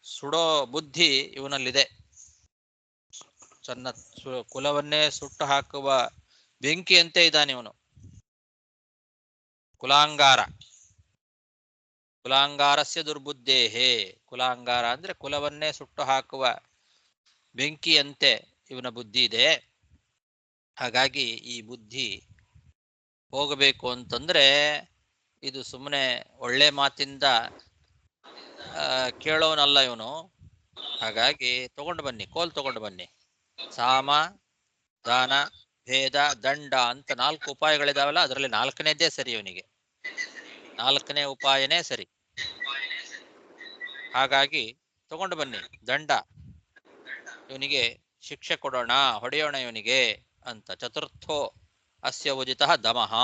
ಸುಡೋ ಬುದ್ಧಿ ಇವನಲ್ಲಿದೆ. ತನ್ನ ಕುಲವನ್ನೇ ಸುಟ್ಟು ಹಾಕುವ ಬೆಂಕಿಯಂತೆ ಇದ್ದಾನೆ ಇವನು. ಕುಲಾಂಗಾರಸ್ಯ ದುರ್ಬುದ್ಧೇಹೇ. ಕುಲಾಂಗಾರ ಅಂದ್ರೆ ಕುಲವನ್ನೇ ಸುಟ್ಟು ಹಾಕುವ ಬೆಂಕಿಯಂತೆ ಇವನ ಬುದ್ಧಿ ಇದೆ. ಹಾಗಾಗಿ ಈ ಬುದ್ಧಿ ಹೋಗಬೇಕು ಅಂತಂದ್ರೆ ಇದು ಸುಮ್ಮನೆ ಒಳ್ಳೆ ಮಾತಿಂದ ಕೇಳೋನಲ್ಲ ಇವನು. ಹಾಗಾಗಿ ತಗೊಂಡು ಬನ್ನಿ, ಕೋಲ್ ತಗೊಂಡು ಬನ್ನಿ. ಸಾಮ, ದಾನ, ಭೇದ, ದಂಡ ಅಂತ 4 ಉಪಾಯಗಳಿದಾವಲ್ಲ, ಅದರಲ್ಲಿ 4ನೇದ್ದೇ ಸರಿ ಇವನಿಗೆ. 4ನೇ ಉಪಾಯನೇ ಸರಿ. ಹಾಗಾಗಿ ತಗೊಂಡು ಬನ್ನಿ, ದಂಡ, ಇವನಿಗೆ ಶಿಕ್ಷೆ ಕೊಡೋಣ, ಹೊಡೆಯೋಣ ಇವನಿಗೆ ಅಂತ. ಚತುರ್ಥೋ ಅಸ್ಯ ಉಜಿತಃ ದಮಃ.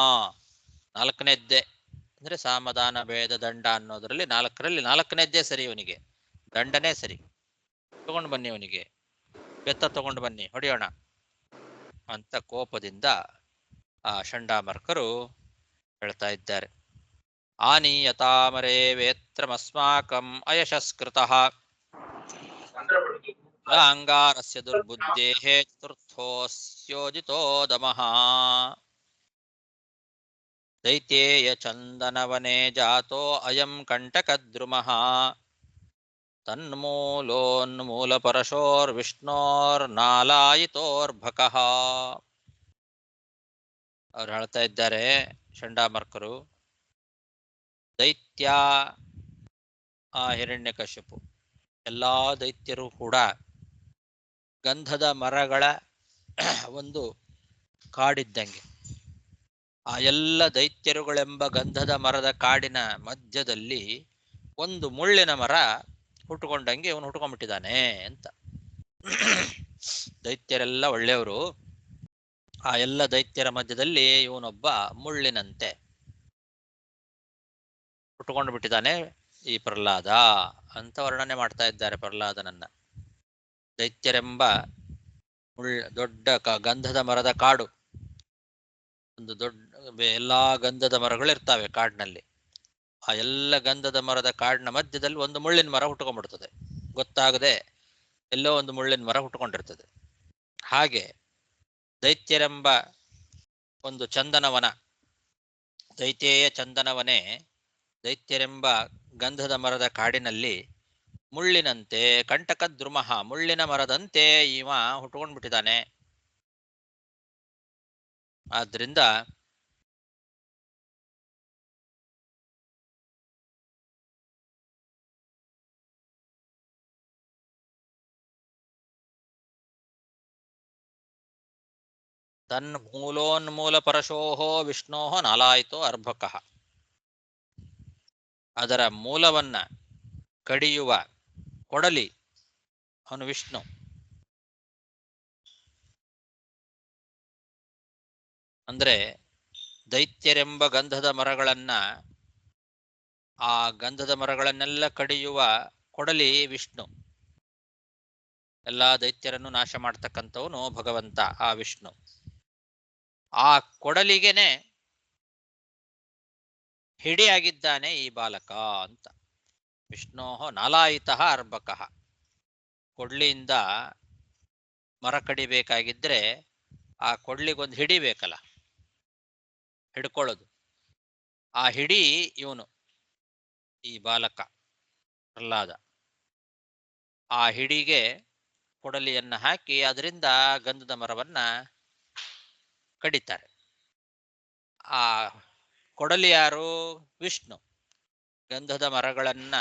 4ನೇದ್ದೇ ಅಂದ್ರೆ ಸಾಮದಾನ ಭೇದ ದಂಡ ಅನ್ನೋದ್ರಲ್ಲಿ 4ರಲ್ಲಿ 4ನೇದ್ದೇ ಸರಿ ಇವನಿಗೆ. ದಂಡನೇ ಸರಿ. ತಗೊಂಡು ಬನ್ನಿ ಇವನಿಗೆ, ಬೆತ್ತ ತಗೊಂಡು ಬನ್ನಿ, ಹೊಡೆಯೋಣ ಅಂತ ಕೋಪದಿಂದ ಆ ಚಂಡಾಮರ್ಕರು ಹೇಳ್ತಾ ಇದ್ದಾರೆ. ಆನೀಯತಾಮರೇ ವೇತ್ರಮಸ್ಮಾಕಂ ಅಯಶಸ್ಕೃತಃ ಅಂಗಾರಸ್ಯ ದುರ್ಬುದ್ಧೇಃ ಚತುರ್ಥೋಸ್ಯೋಜಿತೋ ದಮಃ. ದೈತ್ಯೇಯ ಚಂದನವನೇ ಜಾತೋ ಅಯಂ ಕಂಟಕದ್ರುಮಃ ತನ್ಮೂಲೋನ್ಮೂಲಪರಶೋರ್ವಿಷ್ಣೋರ್ನಾಲಾಯಿತೋರ್ಭಕಃ. ಅವ್ರು ಹೇಳ್ತಾ ಇದ್ದಾರೆ ಚಂಡಾಮರ್ಕರು, ದೈತ್ಯ ಆ ಹಿರಣ್ಯಕಶಿಪು, ಎಲ್ಲಾ ದೈತ್ಯರು ಕೂಡ ಗಂಧದ ಮರಗಳ ಒಂದು ಕಾಡಿದ್ದಂಗೆ. ಆ ಎಲ್ಲ ದೈತ್ಯರುಗಳೆಂಬ ಗಂಧದ ಮರದ ಕಾಡಿನ ಮಧ್ಯದಲ್ಲಿ ಒಂದು ಮುಳ್ಳಿನ ಮರ ಹುಟ್ಟುಕೊಂಡಂಗೆ ಇವನು ಹುಟ್ಕೊಂಡ್ಬಿಟ್ಟಿದ್ದಾನೆ ಅಂತ. ದೈತ್ಯರೆಲ್ಲ ಒಳ್ಳೆಯವರು. ಆ ಎಲ್ಲ ದೈತ್ಯರ ಮಧ್ಯದಲ್ಲಿ ಇವನೊಬ್ಬ ಮುಳ್ಳಿನಂತೆ ಹುಟ್ಟುಕೊಂಡು ಬಿಟ್ಟಿದ್ದಾನೆ ಈ ಪ್ರಹ್ಲಾದ ಅಂತ ವರ್ಣನೆ ಮಾಡ್ತಾ ಇದ್ದಾರೆ ಪ್ರಹ್ಲಾದನನ್ನ. ದೈತ್ಯರೆಂಬ ದೊಡ್ಡ ಗಂಧದ ಮರದ ಕಾಡು, ಒಂದು ದೊಡ್ಡ ಎಲ್ಲಾ ಗಂಧದ ಮರಗಳಿರ್ತಾವೆ ಕಾಡಿನಲ್ಲಿ. ಆ ಎಲ್ಲ ಗಂಧದ ಮರದ ಕಾಡಿನ ಮಧ್ಯದಲ್ಲಿ ಒಂದು ಮುಳ್ಳಿನ ಮರ ಹುಟ್ಟುಕೊಂಡ್ಬಿಡ್ತದೆ, ಗೊತ್ತಾಗದೆ ಎಲ್ಲೋ ಒಂದು ಮುಳ್ಳಿನ ಮರ ಹುಟ್ಟುಕೊಂಡಿರ್ತದೆ. ಹಾಗೆ ದೈತ್ಯರೆಂಬ ಒಂದು ಚಂದನವನ, ದೈತ್ಯೇಯ ಚಂದನವನೇ ದೈತ್ಯರೆಂಬ ಗಂಧದ ಮರದ ಕಾಡಿನಲ್ಲಿ ಮುಳ್ಳಿನಂತೆ ಕಂಟಕ ದ್ರುಮಃ, ಮುಳ್ಳಿನ ಮರದಂತೆ ಇವ ಹುಟ್ಟುಕೊಂಡ್ಬಿಟ್ಟಿದ್ದಾನೆ. ಆದ್ರಿಂದ ತನ್ ಮೂಲೋನ್ಮೂಲ ಪರಶೋಹೋ ವಿಷ್ಣೋಹೋ ನಾಲಾಯಿತೋ ಅರ್ಭಕಃ, ಅದರ ಮೂಲವನ್ನ ಕಡಿಯುವ ಕೊಡಲಿ ಅವನು ವಿಷ್ಣು. ಅಂದ್ರೆ ದೈತ್ಯರೆಂಬ ಗಂಧದ ಮರಗಳನ್ನ, ಆ ಗಂಧದ ಮರಗಳನ್ನೆಲ್ಲ ಕಡಿಯುವ ಕೊಡಲಿ ವಿಷ್ಣು. ಎಲ್ಲಾ ದೈತ್ಯರನ್ನು ನಾಶ ಮಾಡ್ತಕ್ಕಂಥವನು ಭಗವಂತ ಆ ವಿಷ್ಣು. ಆ ಕೊಡಲಿಗೆನೆ ಹಿಡಿಯಾಗಿದ್ದಾನೆ ಈ ಬಾಲಕ ಅಂತ. ವಿಷ್ಣೋಹೋ ನಾಲಾಯಿತಃ ಅರ್ಭಕಃ, ಕೊಡ್ಲಿಯಿಂದ ಮರ ಕಡಿಬೇಕಾಗಿದ್ರೆ ಆ ಕೊಡ್ಲಿಗೊಂದು ಹಿಡಿ ಬೇಕಲ್ಲ, ಹಿಡ್ಕೊಳ್ಳೋದು. ಆ ಹಿಡಿ ಇವನು ಈ ಬಾಲಕ ಪ್ರಹ್ಲಾದ. ಆ ಹಿಡಿಗೆ ಕೊಡಲಿಯನ್ನ ಹಾಕಿ ಅದರಿಂದ ಗಂಧದ ಮರವನ್ನ ಕಡಿತಾರೆ. ಆ ಕೊಡಲಿ ಯಾರು? ವಿಷ್ಣು. ಗಂಧದ ಮರಗಳನ್ನ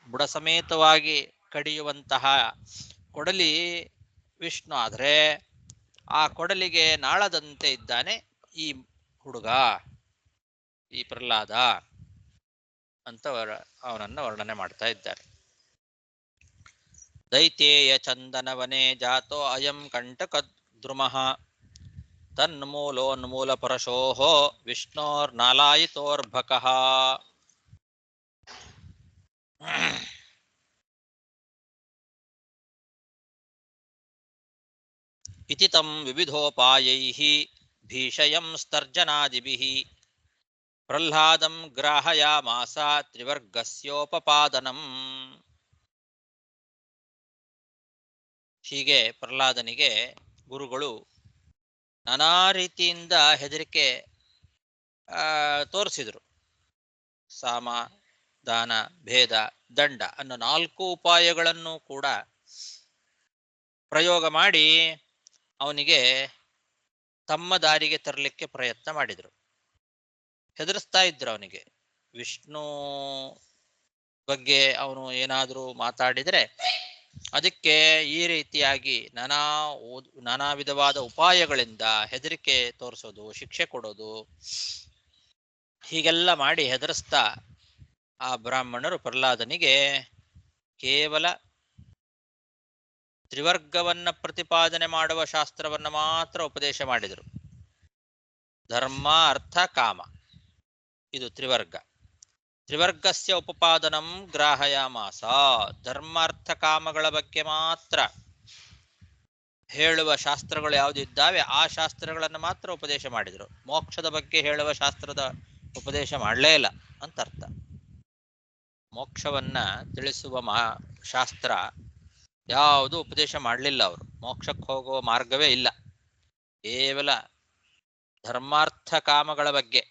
ಬುಡ ಸಮೇತವಾಗಿ ಕಡಿಯುವಂತಹ ಕೊಡಲಿ ವಿಷ್ಣು. ಆದರೆ ಆ ಕೊಡಲಿಗೆ ನಾಳದಂತೆ ಇದ್ದಾನೆ ಈ ಹುಡುಗ, ಈ ಪ್ರಹ್ಲಾದ ಅಂತ ಅವನನ್ನ ವರ್ಣನೆ ಮಾಡ್ತಾ ಇದ್ದಾರೆ. ದೈತ್ಯೇಯ ಚಂದನವನೇ ಜಾತೋ ಅಯಂ ಕಂಟಕ ದ್ರುಮಃ, ತನ್ಮೂಲೋನ್ಮೂಲ ಪರಶೋಹೋ ವಿಷ್ಣೋರ್ನಾಲಾಯಿತೋರ್ಭಕಃ. ಇತಿ ತಂ ವಿವಿಧೋಪಾಯೈಃ ಭೀಷಯಂ ಸ್ತರ್ಜನಾದಿಭಿಃ ಪ್ರಹ್ಲಾದಂ ಗ್ರಾಹಯಾಮಾಸ ತ್ರಿವರ್ಗಸ್ಯೋಪಪಾದನಂ. ಹೀಗೆ ಪ್ರಹ್ಲಾದನಿಗೆ ಗುರುಗಳು ನಾನಾ ರೀತಿಯಿಂದ ಹೆದರಿಕೆ ತೋರಿಸಿದರು. ಸಾಮ, ದಾನ, ಭೇದ, ದಂಡ ಅನ್ನೋ 4 ಉಪಾಯಗಳನ್ನು ಕೂಡ ಪ್ರಯೋಗ ಮಾಡಿ ಅವನಿಗೆ ತಮ್ಮ ದಾರಿಗೆ ತರಲಿಕ್ಕೆ ಪ್ರಯತ್ನ ಮಾಡಿದರು. ಹೆದರಿಸ್ತಾ ಇದ್ರು ಅವನಿಗೆ. ವಿಷ್ಣು ಬಗ್ಗೆ ಅವನು ಏನಾದರೂ ಮಾತಾಡಿದರೆ ಅದಕ್ಕೆ ಈ ರೀತಿಯಾಗಿ ನಾನಾ ವಿಧವಾದ ಉಪಾಯಗಳಿಂದ ಹೆದರಿಕೆ ತೋರಿಸೋದು, ಶಿಕ್ಷೆ ಕೊಡೋದು, ಹೀಗೆಲ್ಲ ಮಾಡಿ ಹೆದರಿಸ್ತಾ ಆ ಬ್ರಾಹ್ಮಣರು ಪ್ರಹ್ಲಾದನಿಗೆ ಕೇವಲ ತ್ರಿವರ್ಗವನ್ನ ಪ್ರತಿಪಾದನೆ ಮಾಡುವ ಶಾಸ್ತ್ರವನ್ನ ಮಾತ್ರ ಉಪದೇಶ ಮಾಡಿದರು. ಧರ್ಮ, ಅರ್ಥ, ಕಾಮ, ಇದು ತ್ರಿವರ್ಗ. ತ್ರಿವರ್ಗಸ್ಯ ಉಪಪಾದನಂ ಗ್ರಾಹಯಾಮಾಸ, ಧರ್ಮಾರ್ಥ ಕಾಮಗಳ ಬಗ್ಗೆ ಮಾತ್ರ ಹೇಳುವ ಶಾಸ್ತ್ರಗಳು ಯಾವುದು ಇದ್ದಾವೆ ಆ ಶಾಸ್ತ್ರಗಳನ್ನು ಮಾತ್ರ ಉಪದೇಶ ಮಾಡಿದರು. ಮೋಕ್ಷದ ಬಗ್ಗೆ ಹೇಳುವ ಶಾಸ್ತ್ರದ ಉಪದೇಶ ಮಾಡಲೇ ಇಲ್ಲ ಅಂತ ಅರ್ಥ. ಮೋಕ್ಷವನ್ನ ತಿಳಿಸುವ ಶಾಸ್ತ್ರ ಯಾವುದು ಉಪದೇಶ ಮಾಡಲಿಲ್ಲ ಅವರು. ಮೋಕ್ಷಕ್ಕೆ ಹೋಗುವ ಮಾರ್ಗವೇ ಇಲ್ಲ. ಕೇವಲ ಧರ್ಮಾರ್ಥ ಕಾಮಗಳ ಬಗ್ಗೆ,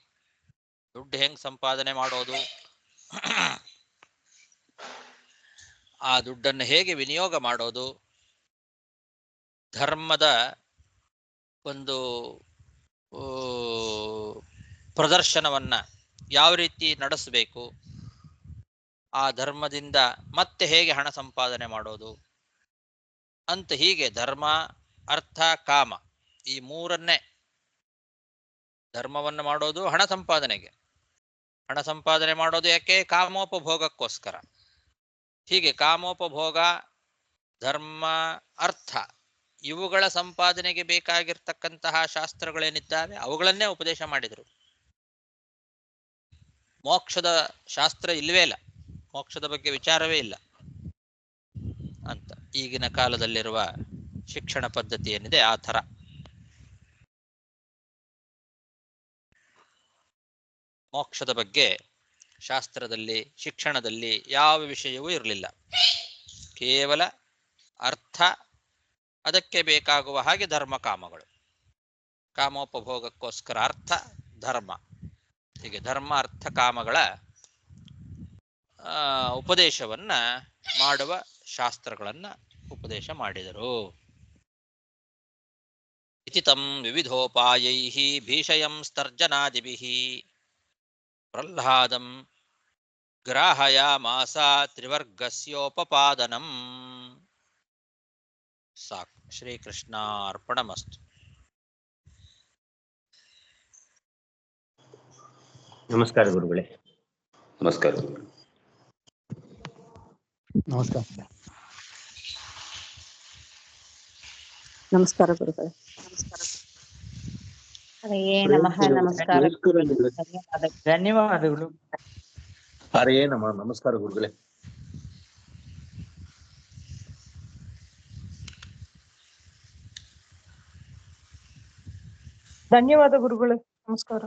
ದುಡ್ಡು ಹೆಂಗ್ ಸಂಪಾದನೆ ಮಾಡೋದು, ಆ ದುಡ್ಡನ್ನು ಹೇಗೆ ವಿನಿಯೋಗ ಮಾಡೋದು, ಧರ್ಮದ ಒಂದು ಪ್ರದರ್ಶನವನ್ನ ಯಾವ ರೀತಿ ನಡೆಸಬೇಕು, ಆ ಧರ್ಮದಿಂದ ಮತ್ತೆ ಹೇಗೆ ಹಣ ಸಂಪಾದನೆ ಮಾಡೋದು ಅಂತ, ಹೀಗೆ ಧರ್ಮ, ಅರ್ಥ, ಕಾಮ ಈ 3 ಧರ್ಮವನ್ನು ಮಾಡೋದು ಹಣ ಸಂಪಾದನೆಗೆ, ಹಣ ಸಂಪಾದನೆ ಮಾಡೋದು ಯಾಕೆ? ಕಾಮೋಪಭೋಗಕ್ಕೋಸ್ಕರ. ಹೀಗೆ ಕಾಮೋಪಭೋಗ, ಧರ್ಮ, ಅರ್ಥ ಇವುಗಳ ಸಂಪಾದನೆಗೆ ಬೇಕಾಗಿರ್ತಕ್ಕಂತಹ ಶಾಸ್ತ್ರಗಳೇನಿದ್ದಾವೆ ಅವುಗಳನ್ನೇ ಉಪದೇಶ ಮಾಡಿದರು. ಮೋಕ್ಷದ ಶಾಸ್ತ್ರ ಇಲ್ಲವೇ ಇಲ್ಲ, ಮೋಕ್ಷದ ಬಗ್ಗೆ ವಿಚಾರವೇ ಇಲ್ಲ ಅಂತ ಈಗಿನ ಕಾಲದಲ್ಲಿರುವ ಶಿಕ್ಷಣ ಪದ್ಧತಿ ಏನಿದೆ ಆ ಥರ. ಮೋಕ್ಷದ ಬಗ್ಗೆ ಶಾಸ್ತ್ರದಲ್ಲಿ ಶಿಕ್ಷಣದಲ್ಲಿ ಯಾವ ವಿಷಯವೂ ಇರಲಿಲ್ಲ. ಕೇವಲ ಅರ್ಥ, ಅದಕ್ಕೆ ಬೇಕಾಗುವ ಹಾಗೆ ಧರ್ಮ ಕಾಮಗಳು, ಕಾಮೋಪಭೋಗಕ್ಕೋಸ್ಕರ ಅರ್ಥ ಧರ್ಮ, ಹೀಗೆ ಧರ್ಮ ಅರ್ಥ ಕಾಮಗಳ ಉಪದೇಶವನ್ನ ಮಾಡುವ ಶಾಸ್ತ್ರಗಳನ್ನ ಉಪದೇಶ ಮಾಡಿದರು. ಇತಿ ತಂ ವಿವಿಧೋಪಾಯೈಃ ಭೀಷಯಂ ಸ್ತರ್ಜನಾದಿಭಿಃ ಪ್ರಹ್ಲಾದಂ ಗ್ರಾಹಯಾಮಾಸ ತ್ರಿವರ್ಗಸ್ಯೋಪಪಾದನಂ. ಸಾಕು. ಶ್ರೀಕೃಷ್ಣಾರ್ಪಣಮಸ್ತು. ನಮಸ್ಕಾರ ಗುರುಗಳೇ. ನಮಸ್ಕಾರ. ನಮಸ್ಕಾರ. ನಮಸ್ಕಾರ ಗುರುಗಳೇ. ಹರೇ ನಮಃ. ನಮಸ್ಕಾರ. ಧನ್ಯವಾದಗಳು. ಹರೇ ನಮಃ. ನಮಸ್ಕಾರ ಗುರುಗಳೇ. ಧನ್ಯವಾದ ಗುರುಗಳೇ. ನಮಸ್ಕಾರ.